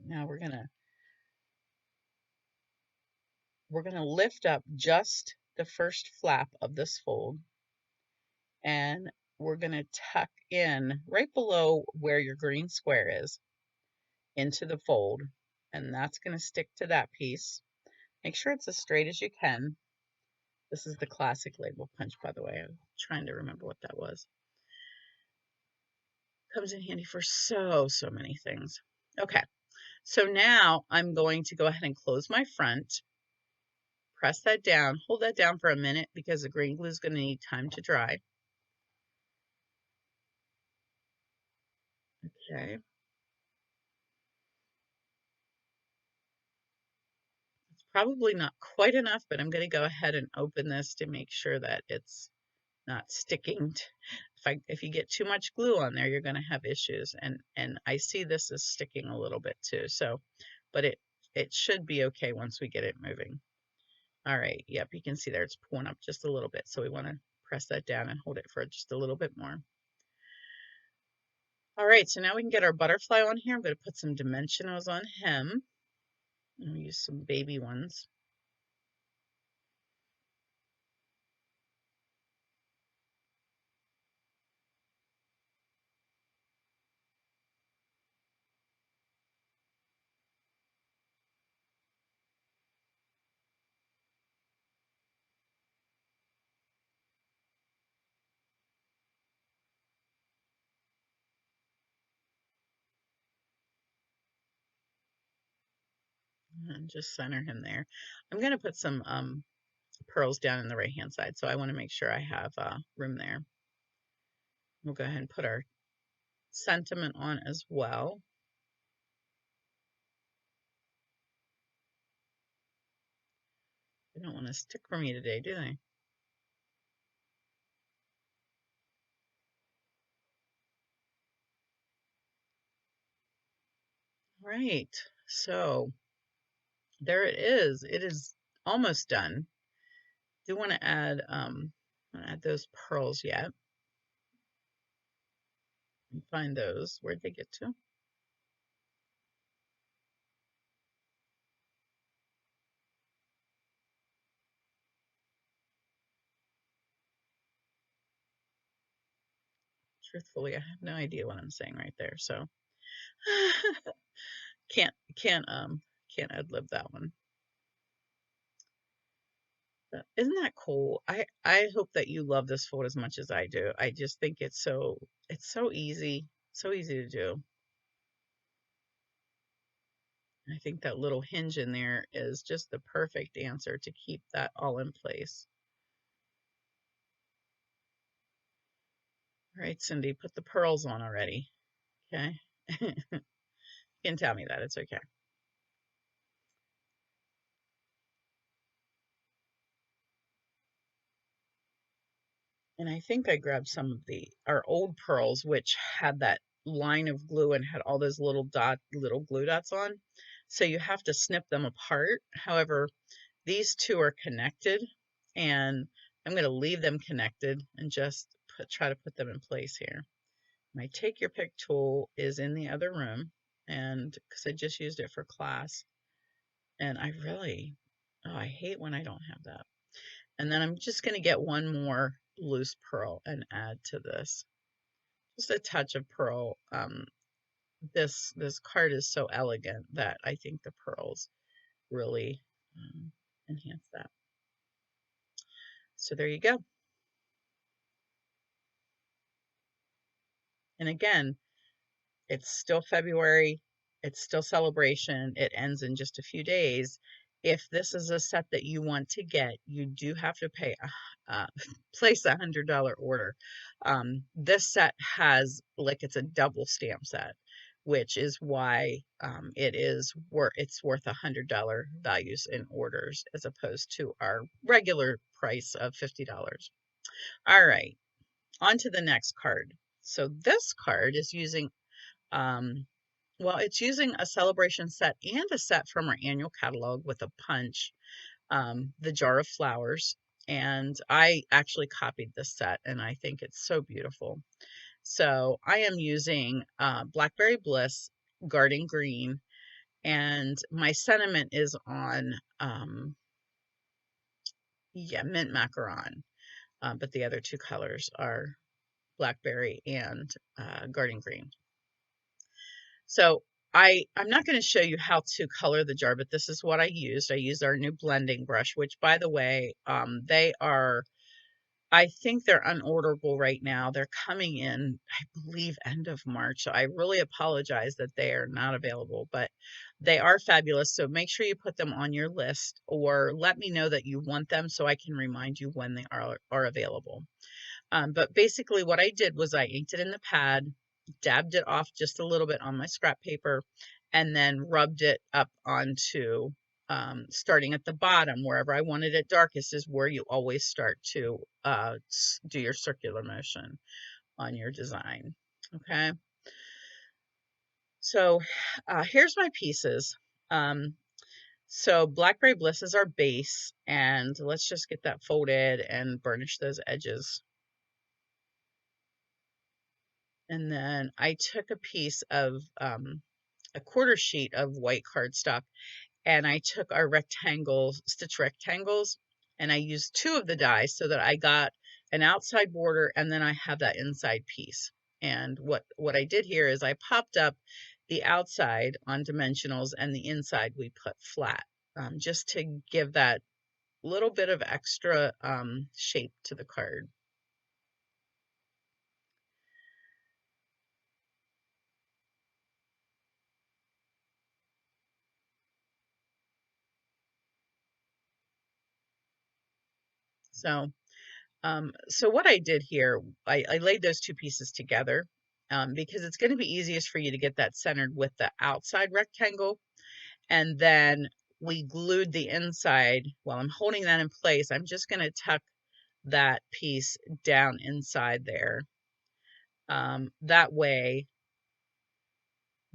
Now we're going to lift up just the first flap of this fold. And we're going to tuck in right below where your green square is into the fold. And that's going to stick to that piece. Make sure it's as straight as you can. This is the classic label punch, by the way. I'm trying to remember what that was. Comes in handy for so many things. Okay, so now I'm going to go ahead and close my front. Press that down. Hold that down for a minute because the green glue is going to need time to dry. Okay. It's probably not quite enough, but I'm going to go ahead and open this to make sure that it's not sticking. If you get too much glue on there, you're going to have issues. And I see this is sticking a little bit too. So, but it should be okay once we get it moving. All right. Yep, you can see there it's pulling up just a little bit. So we want to press that down and hold it for just a little bit more. All right, so now we can get our butterfly on here. I'm going to put some dimensionals on him. I'll use some baby ones. And just center him there. I'm going to put some pearls down in the right hand side, so I want to make sure I have room there. We'll go ahead and put our sentiment on as well. They don't want to stick for me today, do they? Right, so there it is. It is almost done. Do want to add those pearls yet. Find those. Where'd they get to? Truthfully, I have no idea what I'm saying right there, so can't can't ad lib that one. But isn't that cool? I hope that you love this fold as much as I do. I just think it's so easy, so easy to do. I think that little hinge in there is just the perfect answer to keep that all in place. right, Cindy, put the pearls on already. Okay. You can tell me that. It's okay. And I think I grabbed some of our old pearls, which had that line of glue and had all those little glue dots on. So you have to snip them apart. However, these two are connected, and I'm going to leave them connected and just try to put them in place here. My take your pick tool is in the other room, and because I just used it for class, and I hate when I don't have that. And then I'm just going to get one more loose pearl and add to this. Just a touch of pearl. This card is so elegant that I think the pearls really enhance that. So there you go. And again, it's still February. It's still celebration. It ends in just a few days. If this is a set that you want to get, you do have to place $100 order. This set has, like, it's a double stamp set, which is why it's worth $100 values in orders as opposed to our regular price of $50. All right, on to the next card. So this card is using it's using a celebration set and a set from our annual catalog with a punch, the jar of flowers. And I actually copied this set and I think it's so beautiful. So I am using Blackberry Bliss Garden Green, and my sentiment is on, mint macaron. But the other two colors are Blackberry and Garden Green. So I'm not going to show you how to color the jar, but this is what I used. I used our new blending brush, which, by the way, I think they're unorderable right now. They're coming in, I believe, end of March. So I really apologize that they are not available, but they are fabulous. So make sure you put them on your list or let me know that you want them so I can remind you when they are available. But basically what I did was I inked it in the pad, dabbed it off just a little bit on my scrap paper, and then rubbed it up onto, starting at the bottom, wherever I wanted it darkest is where you always start to do your circular motion on your design. Okay. So here's my pieces. So Blackberry Bliss is our base, and let's just get that folded and burnish those edges. And then I took a piece of a quarter sheet of white cardstock, and I took our stitch rectangles, and I used two of the dies so that I got an outside border, and then I have that inside piece. And what I did here is I popped up the outside on dimensionals, and the inside we put flat, just to give that little bit of extra shape to the card. So what I did here, I laid those two pieces together, because it's going to be easiest for you to get that centered with the outside rectangle. And then we glued the inside. While I'm holding that in place, I'm just going to tuck that piece down inside there. That way,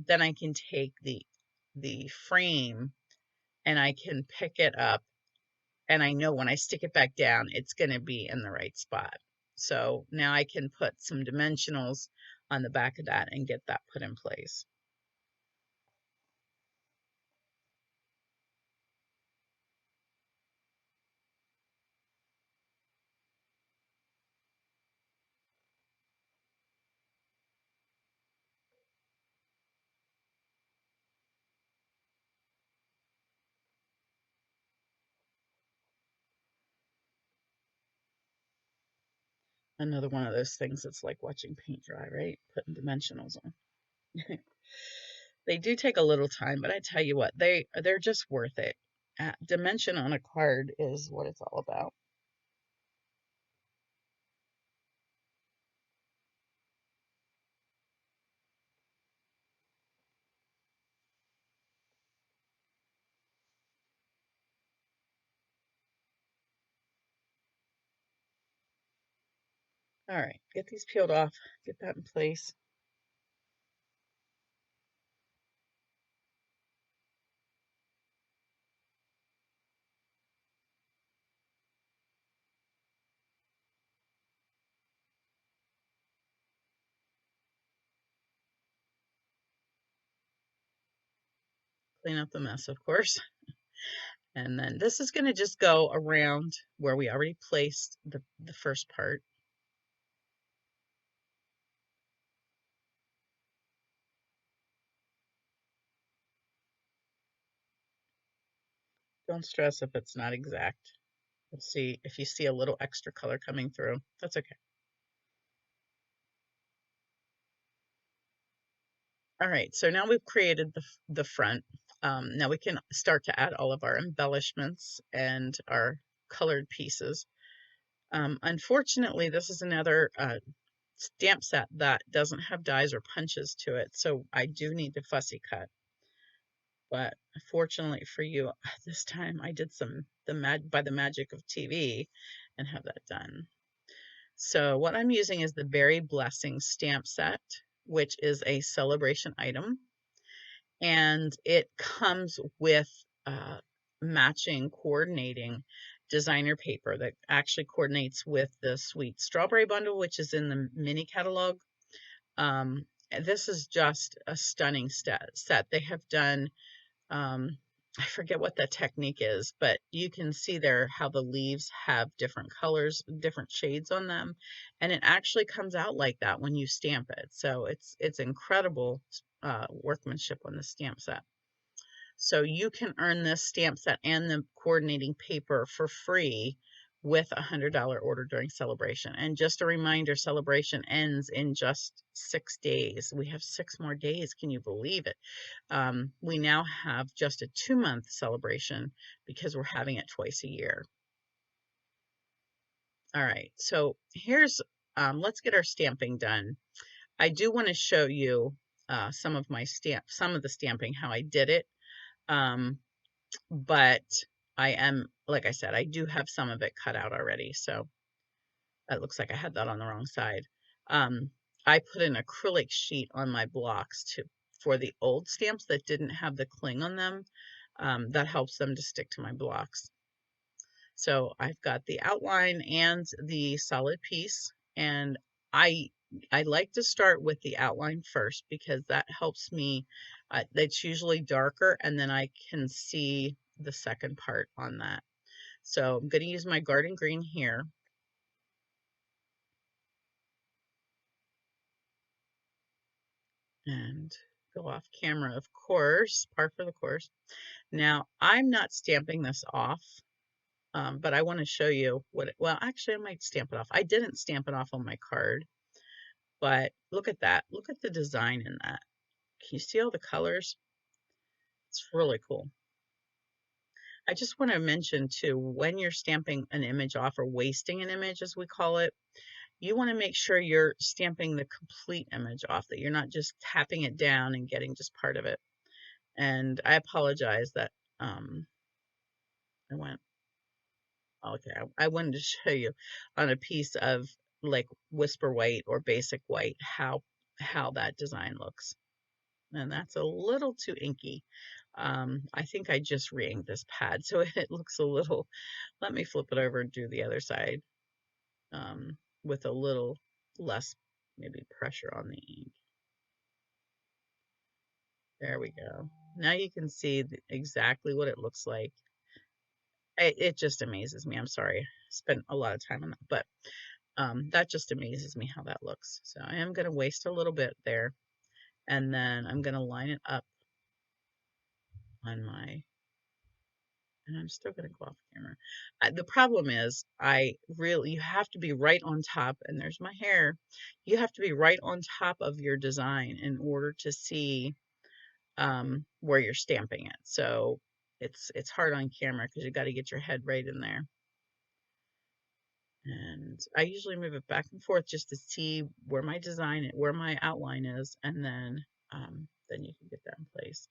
then I can take the frame and I can pick it up, and I know when I stick it back down, it's going to be in the right spot. So now I can put some dimensionals on the back of that and get that put in place. Another one of those things that's like watching paint dry, right? Putting dimensionals on. They do take a little time, but I tell you what, they're just worth it. Dimension on a card is what it's all about. All right, get these peeled off, get that in place. Clean up the mess, of course. And then this is going to just go around where we already placed the first part. Don't stress if it's not exact. You'll see if you see a little extra color coming through. That's okay. All right, so now we've created the front. Now we can start to add all of our embellishments and our colored pieces. Unfortunately, this is another stamp set that doesn't have dies or punches to it, so I do need to fussy cut. But fortunately for you, this time I did by the magic of TV and have that done. So what I'm using is the Berry Blessing stamp set, which is a celebration item, and it comes with matching coordinating designer paper that actually coordinates with the Sweet Strawberry bundle, which is in the mini catalog. This is just a stunning set. They have done, I forget what that technique is, but you can see there how the leaves have different colors, different shades on them, and it actually comes out like that when you stamp it. So it's incredible workmanship on the stamp set. So you can earn this stamp set and the coordinating paper for free with a $100 order during celebration. And just a reminder, celebration ends in just 6 days. We have 6 more days. Can you believe it? We now have just a 2-month celebration because we're having it twice a year. All right, so here's, let's get our stamping done. I do want to show you some of the stamping, how I did it. But like I said, I do have some of it cut out already. So it looks like I had that on the wrong side. Um, I put an acrylic sheet on my blocks for the old stamps that didn't have the cling on them. That helps them to stick to my blocks. So I've got the outline and the solid piece, and I I like to start with the outline first because that helps me. It's usually darker, and then I can see the second part on that. So I'm going to use my garden green here. And go off camera, of course, par for the course. Now, I'm not stamping this off, but I want to show you well, actually, I might stamp it off. I didn't stamp it off on my card, but look at that. Look at the design in that. Can you see all the colors? It's really cool. I just want to mention too, when you're stamping an image off or wasting an image, as we call it, you want to make sure you're stamping the complete image off, that you're not just tapping it down and getting just part of it. And I apologize that I went, okay, I wanted to show you on a piece of like Whisper White or Basic White how that design looks. And that's a little too inky. I think I just re-inked this pad, so it looks a little, let me flip it over and do the other side with a little less maybe pressure on the ink. There we go. Now you can see exactly what it looks like. It just amazes me. I'm sorry. I spent a lot of time on that, but that just amazes me how that looks. So I am going to waste a little bit there, and then I'm going to line it up on my, and I'm still going to go off camera. The problem is you have to be right on top, and there's my hair. You have to be right on top of your design in order to see where you're stamping it. So it's hard on camera because you got to get your head right in there. And I usually move it back and forth just to see where where my outline is, and then you can get that in place.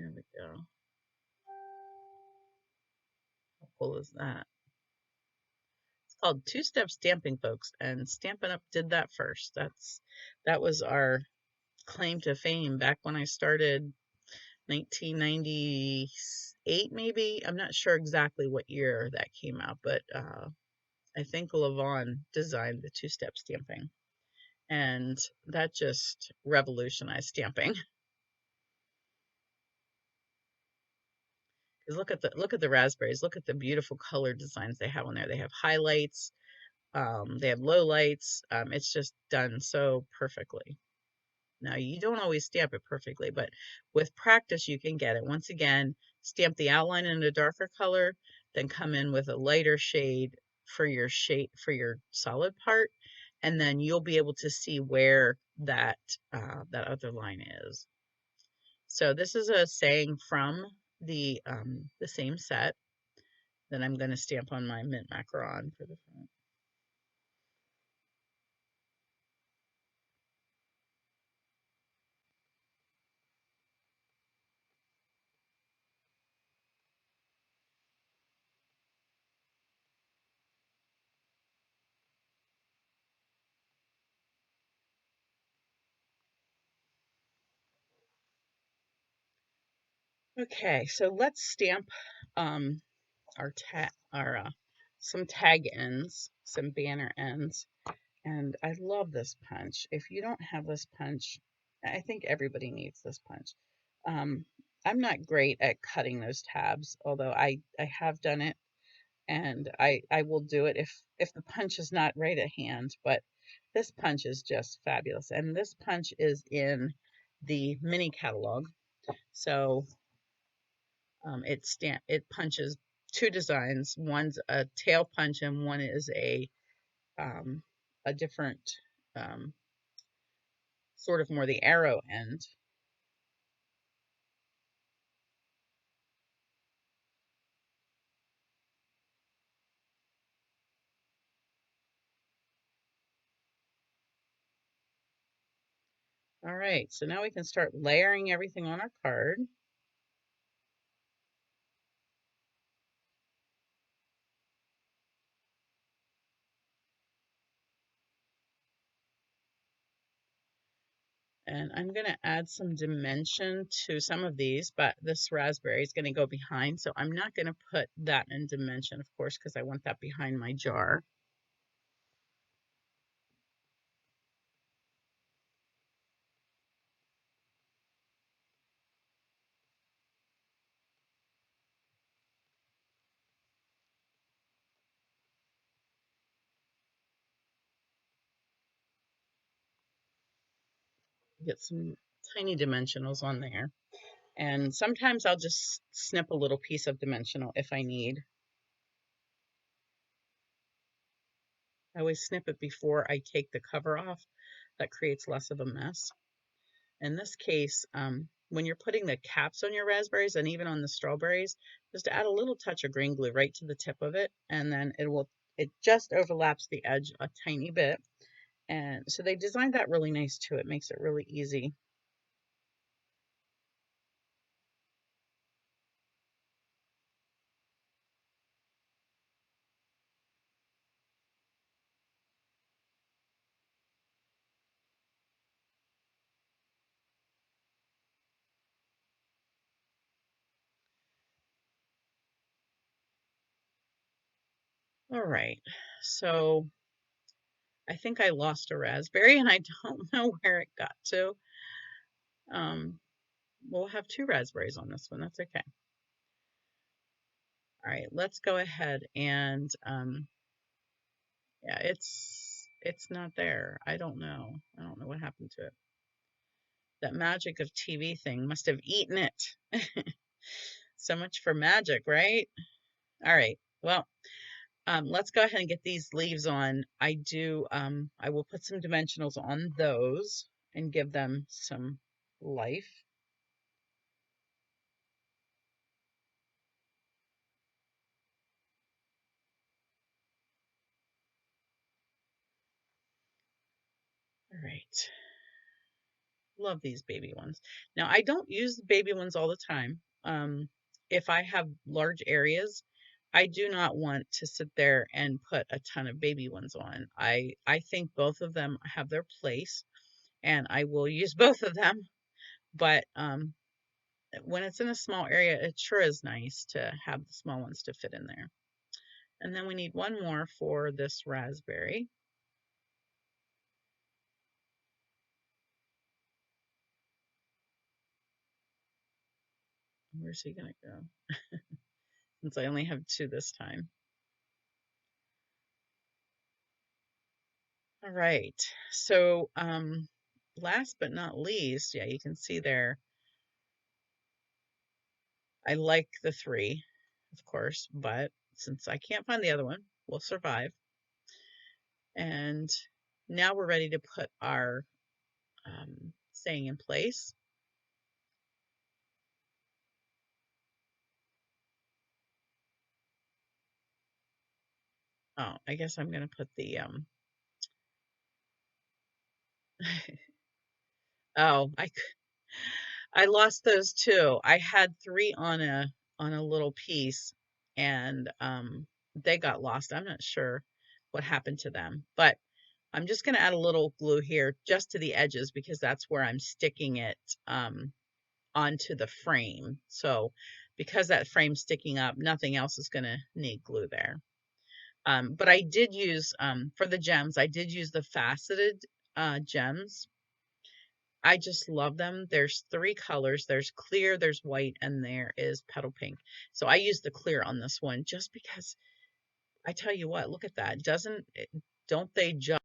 There we go. How cool is that? It's called two-step stamping, folks, and Stampin' Up did that first. That was our claim to fame back when I started, 1998 maybe. I'm not sure exactly what year that came out, but I think Levon designed the two-step stamping, and that just revolutionized stamping. Because look at the raspberries. Look at the beautiful color designs they have on there. They have highlights. They have lowlights. It's just done so perfectly. Now, you don't always stamp it perfectly, but with practice, you can get it. Once again, stamp the outline in a darker color, then come in with a lighter shade for your solid part, and then you'll be able to see where that other line is. So this is a saying from the same set that I'm going to stamp on my mint macaron for the front. Okay, so let's stamp um, our some tag ends, some banner ends, and I love this punch. If you don't have this punch, I think everybody needs this punch. Um, I'm not great at cutting those tabs, although I have done it, and I will do it if the punch is not right at hand. But this punch is just fabulous, and this punch is in the mini catalog. So it punches two designs. One's a tail punch and one is um, a different um, sort of more the arrow end. All right, so now we can start layering everything on our card. And I'm going to add some dimension to some of these, but this raspberry is going to go behind, so I'm not going to put that in dimension, of course, because I want that behind my jar. Get some tiny dimensionals on there. And sometimes I'll just snip a little piece of dimensional if I need. I always snip it before I take the cover off. That creates less of a mess. In this case, when you're putting the caps on your raspberries and even on the strawberries, just add a little touch of green glue right to the tip of it, and then it just overlaps the edge a tiny bit. And so they designed that really nice too. It makes it really easy. All right, so I think I lost a raspberry and I don't know where it got to. Um, we'll have two raspberries on this one. That's okay. All right, let's go ahead and yeah, it's not there. I don't know. I don't know what happened to it. That magic of TV thing must have eaten it. So much for magic, right? All right. Well, let's go ahead and get these leaves on. I will put some dimensionals on those and give them some life. All right. Love these baby ones. Now, I don't use the baby ones all the time. If I have large areas, I do not want to sit there and put a ton of baby ones on. I think both of them have their place, and I will use both of them. But when it's in a small area, it sure is nice to have the small ones to fit in there. And then we need one more for this raspberry. Where's he gonna go? Since I only have two this time. All right. So, last but not least, yeah, you can see there, I like the three, of course, but since I can't find the other one, we'll survive. And now we're ready to put our saying in place. Oh, I guess I'm gonna put the oh, I lost those too. I had three on a little piece, and they got lost. I'm not sure what happened to them, but I'm just going to add a little glue here just to the edges because that's where I'm sticking it onto the frame. So because that frame's sticking up, nothing else is going to need glue there. But I did use, for the gems, I did use the faceted gems. I just love them. There's three colors. There's clear, there's white, and there is petal pink. So I used the clear on this one just because I tell you what, look at that. Don't they just